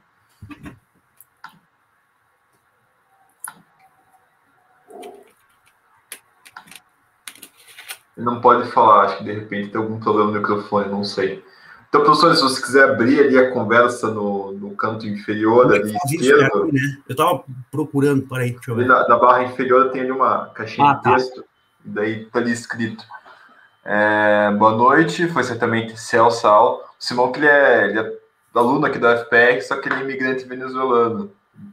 Ele não pode falar, acho que de repente tem algum problema no microfone, não sei. Então, professor, se você quiser abrir ali a conversa no canto inferior ali esquerdo. Né? Eu estava procurando, peraí, deixa eu ver. Na barra inferior tem ali uma caixinha de texto, daí está ali escrito. Boa noite, foi certamente Celso Al. O Simão, que ele é aluno aqui da UFPR, só que ele é imigrante venezuelano.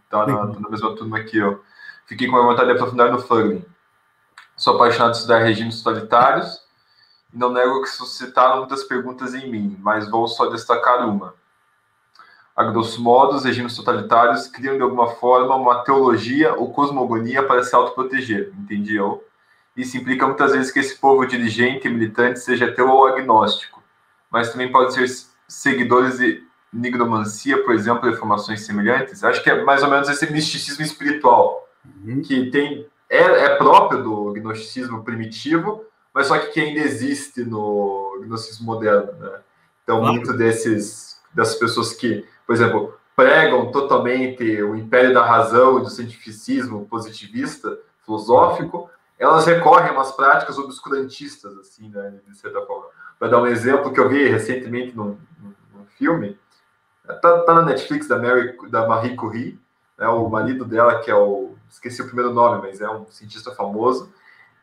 Tá na mesma turma aqui, ó. Fiquei com a vontade de aprofundar no Fugling. Sou apaixonado por estudar regimes totalitários e não nego que suscitaram muitas perguntas em mim, mas vou só destacar uma. A grosso modo, os regimes totalitários criam de alguma forma uma teologia ou cosmogonia para se autoproteger, entendi eu. Isso implica muitas vezes que esse povo dirigente e militante seja ateu ou agnóstico, mas também pode ser seguidores de nigromancia, por exemplo, de formações semelhantes. Acho que é mais ou menos esse misticismo espiritual, que é próprio do gnosticismo primitivo, mas só que ainda existe no gnosticismo moderno, né? Então, muito dessas pessoas que, por exemplo, pregam totalmente o império da razão e do cientificismo positivista, filosófico, elas recorrem a umas práticas obscurantistas, assim, né, de certa forma. Para dar um exemplo que eu vi recentemente num filme, tá na Netflix, da Marie Curie, né, o marido dela, que é esqueci o primeiro nome, mas é um cientista famoso.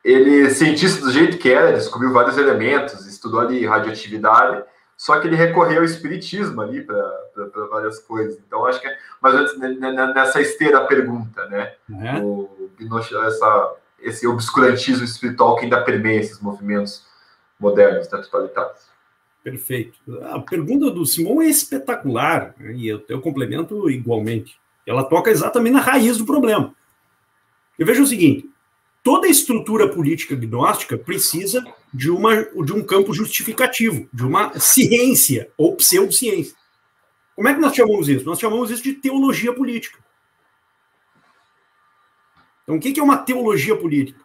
Ele, cientista do jeito que era, descobriu vários elementos, estudou ali radioatividade, só que ele recorreu ao espiritismo ali para várias coisas. Então, acho que é mais ou menos nessa esteira a pergunta, né? Esse obscurantismo espiritual que ainda permeia esses movimentos modernos, totalitários. Perfeito. A pergunta do Simon é espetacular, né? E eu complemento igualmente. Ela toca exatamente na raiz do problema. Eu vejo o seguinte, toda estrutura política gnóstica precisa de um campo justificativo, de uma ciência ou pseudociência. Como é que nós chamamos isso? Nós chamamos isso de teologia política. Então, o que é uma teologia política?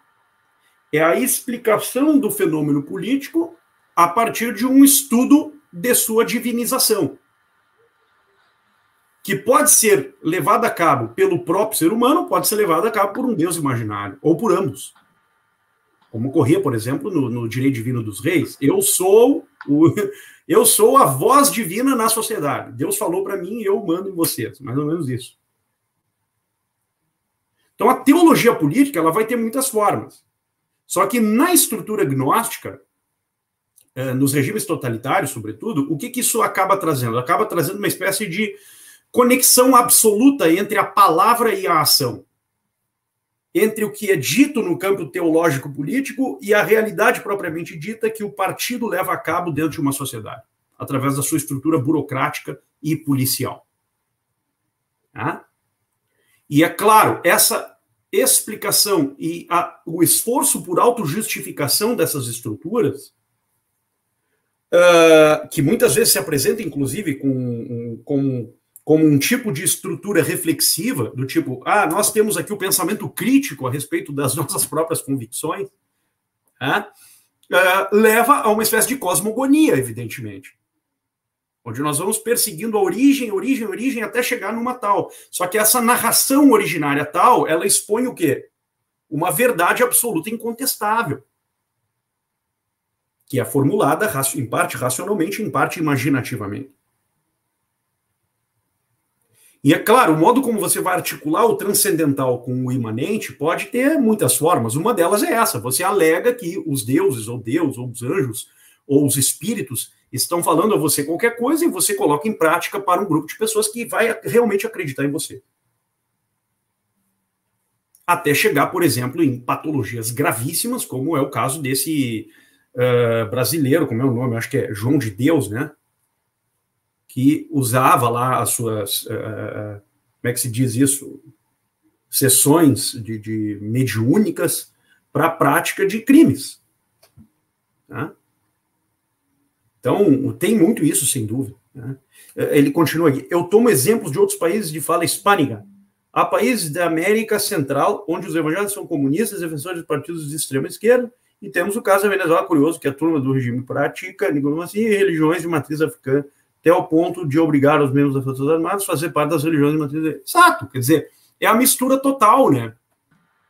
É a explicação do fenômeno político a partir de um estudo de sua divinização, que pode ser levado a cabo pelo próprio ser humano, pode ser levado a cabo por um Deus imaginário, ou por ambos. Como ocorria, por exemplo, no Direito Divino dos Reis. Eu sou a voz divina na sociedade. Deus falou para mim e eu mando em vocês. Mais ou menos isso. Então, a teologia política ela vai ter muitas formas. Só que na estrutura gnóstica, nos regimes totalitários, sobretudo, o que isso acaba trazendo? Acaba trazendo uma espécie de conexão absoluta entre a palavra e a ação. Entre o que é dito no campo teológico-político e a realidade propriamente dita que o partido leva a cabo dentro de uma sociedade, através da sua estrutura burocrática e policial. Tá? E é claro, essa explicação e o esforço por autojustificação dessas estruturas, que muitas vezes se apresenta, inclusive, como um tipo de estrutura reflexiva, do tipo, nós temos aqui o pensamento crítico a respeito das nossas próprias convicções, leva a uma espécie de cosmogonia, evidentemente. Onde nós vamos perseguindo a origem, até chegar numa tal. Só que essa narração originária tal, ela expõe o quê? Uma verdade absoluta e incontestável. Que é formulada, em parte racionalmente, em parte imaginativamente. E é claro, o modo como você vai articular o transcendental com o imanente pode ter muitas formas. Uma delas é essa. Você alega que os deuses, ou Deus, ou os anjos, ou os espíritos estão falando a você qualquer coisa e você coloca em prática para um grupo de pessoas que vai realmente acreditar em você. Até chegar, por exemplo, em patologias gravíssimas, como é o caso desse brasileiro, como é o nome? Eu acho que é João de Deus, né? Que usava lá as suas, como é que se diz isso? Sessões de mediúnicas para a prática de crimes. Tá? Então, tem muito isso, sem dúvida. Né? Ele continua aqui. Eu tomo exemplos de outros países de fala hispânica. Há países da América Central, onde os evangélicos são comunistas, defensores de partidos de extrema esquerda, e temos o caso da Venezuela, curioso, que a turma do regime pratica nigromancia e religiões de matriz africana, até o ponto de obrigar os membros das Forças Armadas a fazer parte das religiões de matriz... Exato, quer dizer, é a mistura total, né?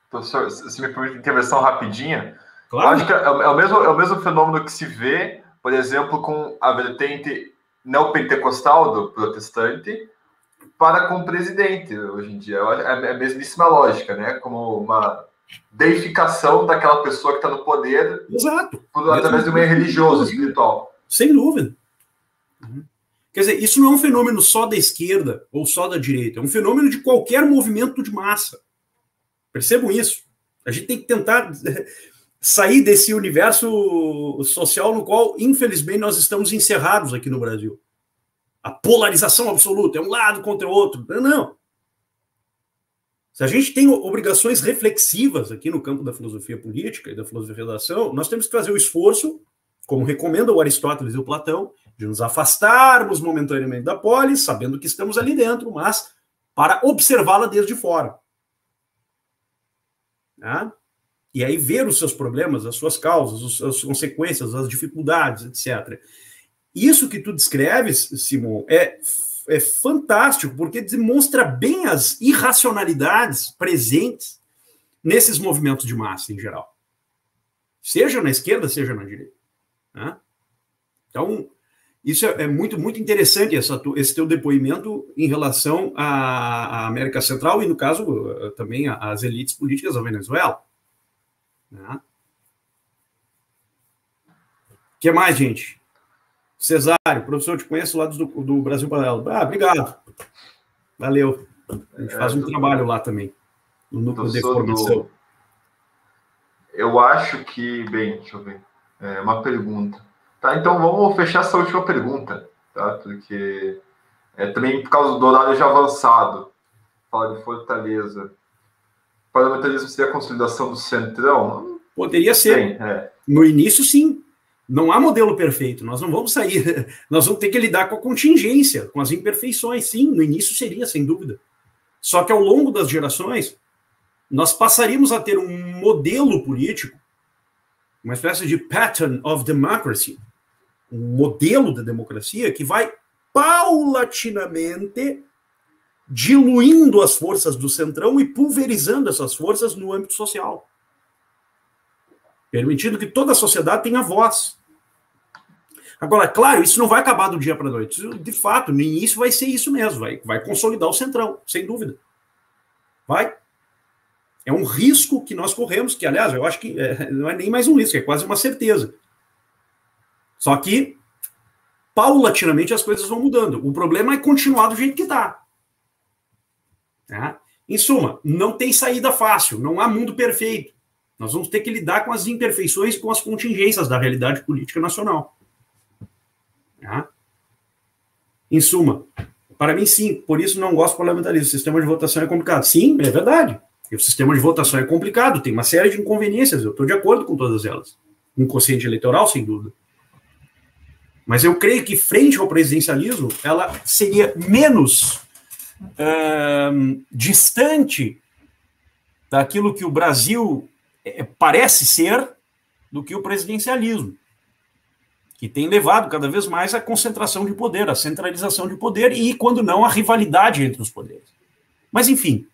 Professor, se me permite intervenção rapidinha, claro. Eu acho que é o mesmo fenômeno que se vê, por exemplo, com a vertente neopentecostal do protestante para com o presidente, hoje em dia. É a mesmíssima lógica, né? Como uma deificação daquela pessoa que está no poder. Exato. Através de um meio religioso, espiritual. Sem dúvida. Quer dizer, isso não é um fenômeno só da esquerda ou só da direita, é um fenômeno de qualquer movimento de massa. Percebam isso. A gente tem que tentar sair desse universo social no qual, infelizmente, nós estamos encerrados aqui no Brasil. A polarização absoluta, é um lado contra o outro. Não. Se a gente tem obrigações reflexivas aqui no campo da filosofia política e da filosofia da ação, nós temos que fazer o esforço, como recomenda o Aristóteles e o Platão, de nos afastarmos momentaneamente da polis, sabendo que estamos ali dentro, mas para observá-la desde fora. Tá? E aí ver os seus problemas, as suas causas, as consequências, as dificuldades, etc. Isso que tu descreves, Simon, é fantástico, porque demonstra bem as irracionalidades presentes nesses movimentos de massa em geral. Seja na esquerda, seja na direita. Né? Então, isso é muito, muito interessante, esse teu depoimento em relação à América Central e, no caso, também às elites políticas da Venezuela. Né? O que mais, gente? Cesário, professor, eu te conheço lá do Brasil Paralelo. obrigado. Valeu. A gente faz um trabalho lá também, no núcleo de formação. Eu acho que, bem, deixa eu ver, uma pergunta. Tá, então vamos fechar essa última pergunta, tá? Porque também por causa do horário já avançado, fala de Fortaleza. O parlamentarismo seria a consolidação do centrão? Poderia ser. Bem, no início, sim. Não há modelo perfeito. Nós não vamos sair. Nós vamos ter que lidar com a contingência, com as imperfeições. Sim, no início seria, sem dúvida. Só que ao longo das gerações, nós passaríamos a ter um modelo político, uma espécie de pattern of democracy, um modelo da democracia que vai paulatinamente diluindo as forças do centrão e pulverizando essas forças no âmbito social, permitindo que toda a sociedade tenha voz. Agora, claro, isso não vai acabar do dia para a noite. Isso, de fato, no início vai ser isso mesmo, vai consolidar o centrão, sem dúvida. Vai. É um risco que nós corremos, que, aliás, eu acho que não é nem mais um risco, é quase uma certeza. Só que, paulatinamente, as coisas vão mudando. O problema é continuar do jeito que está. Tá? Em suma, não tem saída fácil, não há mundo perfeito. Nós vamos ter que lidar com as imperfeições e com as contingências da realidade política nacional. Tá? Em suma, para mim, sim, por isso não gosto do parlamentarismo. O sistema de votação é complicado. Sim, é verdade. O sistema de votação é complicado, tem uma série de inconveniências, eu estou de acordo com todas elas. Um quociente eleitoral, sem dúvida. Mas eu creio que, frente ao presidencialismo, ela seria menos distante daquilo que o Brasil parece ser do que o presidencialismo, que tem levado cada vez mais à concentração de poder, à centralização de poder e, quando não, à rivalidade entre os poderes. Mas, enfim,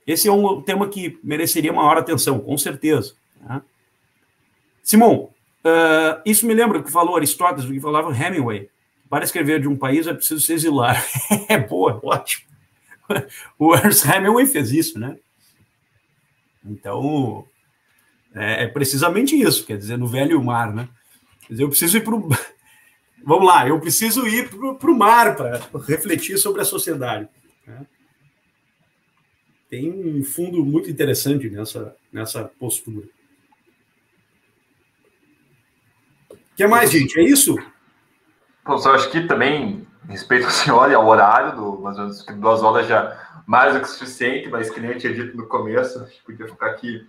esse é um tema que mereceria maior atenção, com certeza. Né? Simon, isso me lembra o que falou Aristóteles, o que falava Hemingway. Para escrever de um país é preciso se exilar. É boa, ótimo. O Ernest Hemingway fez isso, né? Então, é precisamente isso, quer dizer, no velho mar, né? Quer dizer, eu preciso ir para o... Vamos lá, eu preciso ir para o mar para refletir sobre a sociedade. Né? Tem um fundo muito interessante nessa postura. O que mais, gente? É isso? Professor, acho que também, respeito ao senhor e ao horário, mais ou menos 2 horas já mais do que suficiente, mas que nem eu tinha dito no começo, acho que podia ficar aqui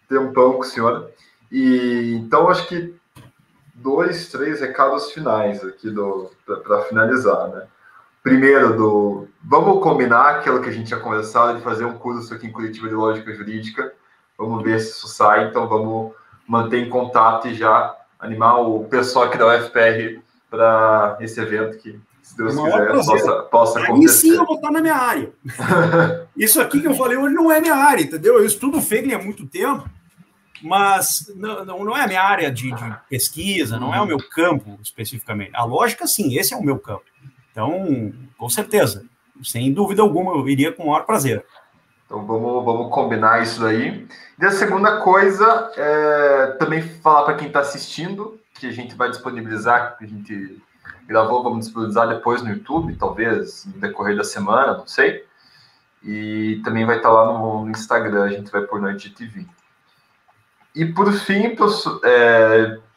tempão com o senhor. Então, acho que 2, 3 recados finais aqui para finalizar, né? Primeiro, vamos combinar aquilo que a gente tinha conversado de fazer um curso aqui em Curitiba de Lógica Jurídica. Vamos ver se isso sai. Então, vamos manter em contato e já animar o pessoal aqui da UFPR para esse evento que, se Deus quiser, possa acontecer. Aí sim eu vou estar na minha área. Isso aqui que eu falei hoje não é minha área, entendeu? Eu estudo Hegel há muito tempo, mas não é a minha área de pesquisa, não é o meu campo especificamente. A lógica, sim, esse é o meu campo. Então, com certeza, sem dúvida alguma, eu iria com o maior prazer. Então, vamos combinar isso daí. E a segunda coisa é também falar para quem está assistindo, que a gente vai disponibilizar, que a gente gravou, vamos disponibilizar depois no YouTube, talvez no decorrer da semana, não sei. E também vai estar lá no Instagram, a gente vai pôr no IGTV. E por fim,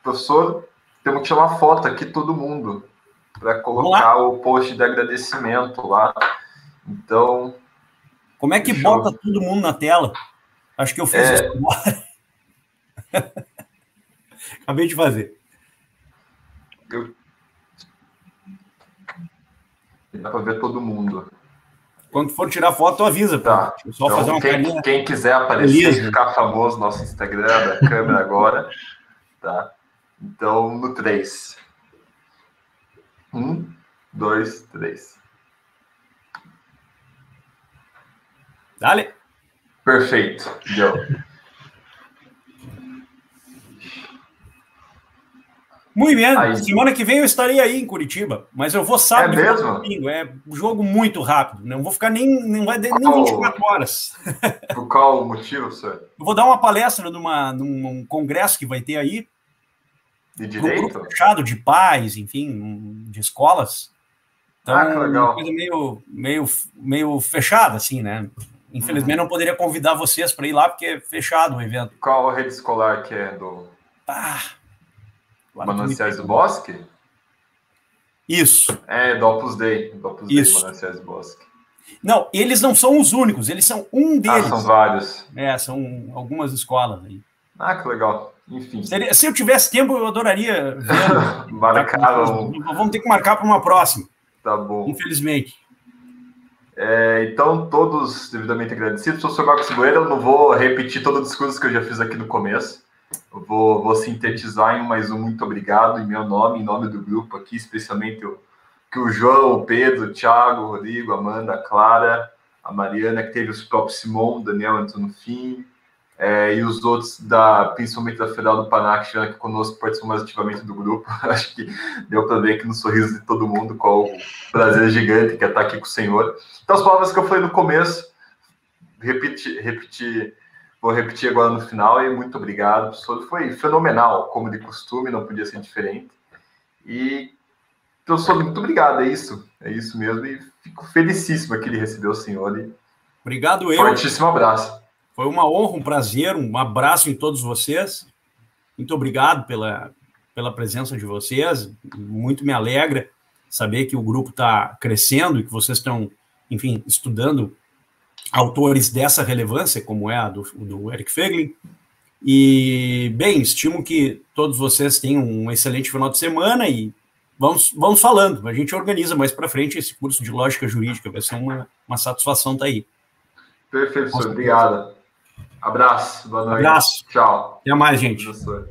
professor, temos que tirar foto aqui, todo mundo, para colocar o post de agradecimento lá. Então. Como é que bota todo mundo na tela? Acho que eu fiz isso agora. Acabei de fazer. Dá para ver todo mundo. Quando for tirar foto, avisa. Tá. Só então, fazer uma quem quiser aparecer e ficar famoso, nosso Instagram, da câmera agora. Tá. Então, no 3. 1, 2, 3. Dale. Perfeito. Deu. Muito bem. Aí. Semana que vem eu estarei aí em Curitiba, mas eu vou sábado e domingo. É um jogo muito rápido. Não vou ficar não vai nem 24 horas. Por qual motivo, senhor? Eu vou dar uma palestra num congresso que vai ter aí. De direito? Um grupo fechado de pais, enfim, de escolas. Então, que legal. Uma coisa meio fechada, assim, né? Infelizmente, não poderia convidar vocês para ir lá, porque é fechado o evento. Qual rede escolar que é do... Mananciais do Bosque? Isso. Do Opus Dei. Do Opus Dei, Mananciais do Bosque. Não, eles não são os únicos, eles são um deles. São vários. São algumas escolas aí. Que legal. Enfim. Se eu tivesse tempo, eu adoraria ver. Vamos ter que marcar para uma próxima. Tá bom. Infelizmente. Então, todos devidamente agradecidos. Professor Marcos Bueno, eu não vou repetir todo o discurso que eu já fiz aqui no começo. Eu vou sintetizar em mais um muito obrigado em meu nome, em nome do grupo aqui, especialmente o João, o Pedro, o Thiago, o Rodrigo, a Amanda, a Clara, a Mariana, que teve os próprios Simão, o Daniel entrou no fim, e os outros, principalmente da Federal do Paraná, que estiveram aqui conosco, participam mais ativamente do grupo. Acho que deu para ver aqui no sorriso de todo mundo qual o prazer gigante que é estar aqui com o senhor. Então, as palavras que eu falei no começo, vou repetir agora no final, e muito obrigado, professor. Foi fenomenal, como de costume, não podia ser diferente. E, professor, muito obrigado, é isso mesmo, e fico felicíssimo que ele recebeu o senhor. Obrigado, fortíssimo abraço. Foi uma honra, um prazer, um abraço em todos vocês. Muito obrigado pela presença de vocês, muito me alegra saber que o grupo está crescendo e que vocês estão, enfim, estudando autores dessa relevância, como é a do Eric Feiglin. E, bem, estimo que todos vocês tenham um excelente final de semana e vamos falando. A gente organiza mais para frente esse curso de Lógica Jurídica. Vai ser uma satisfação estar aí. Perfeito, professor. Obrigado. Abraço. Boa noite. Abraço. Tchau. Até mais, gente. Professor.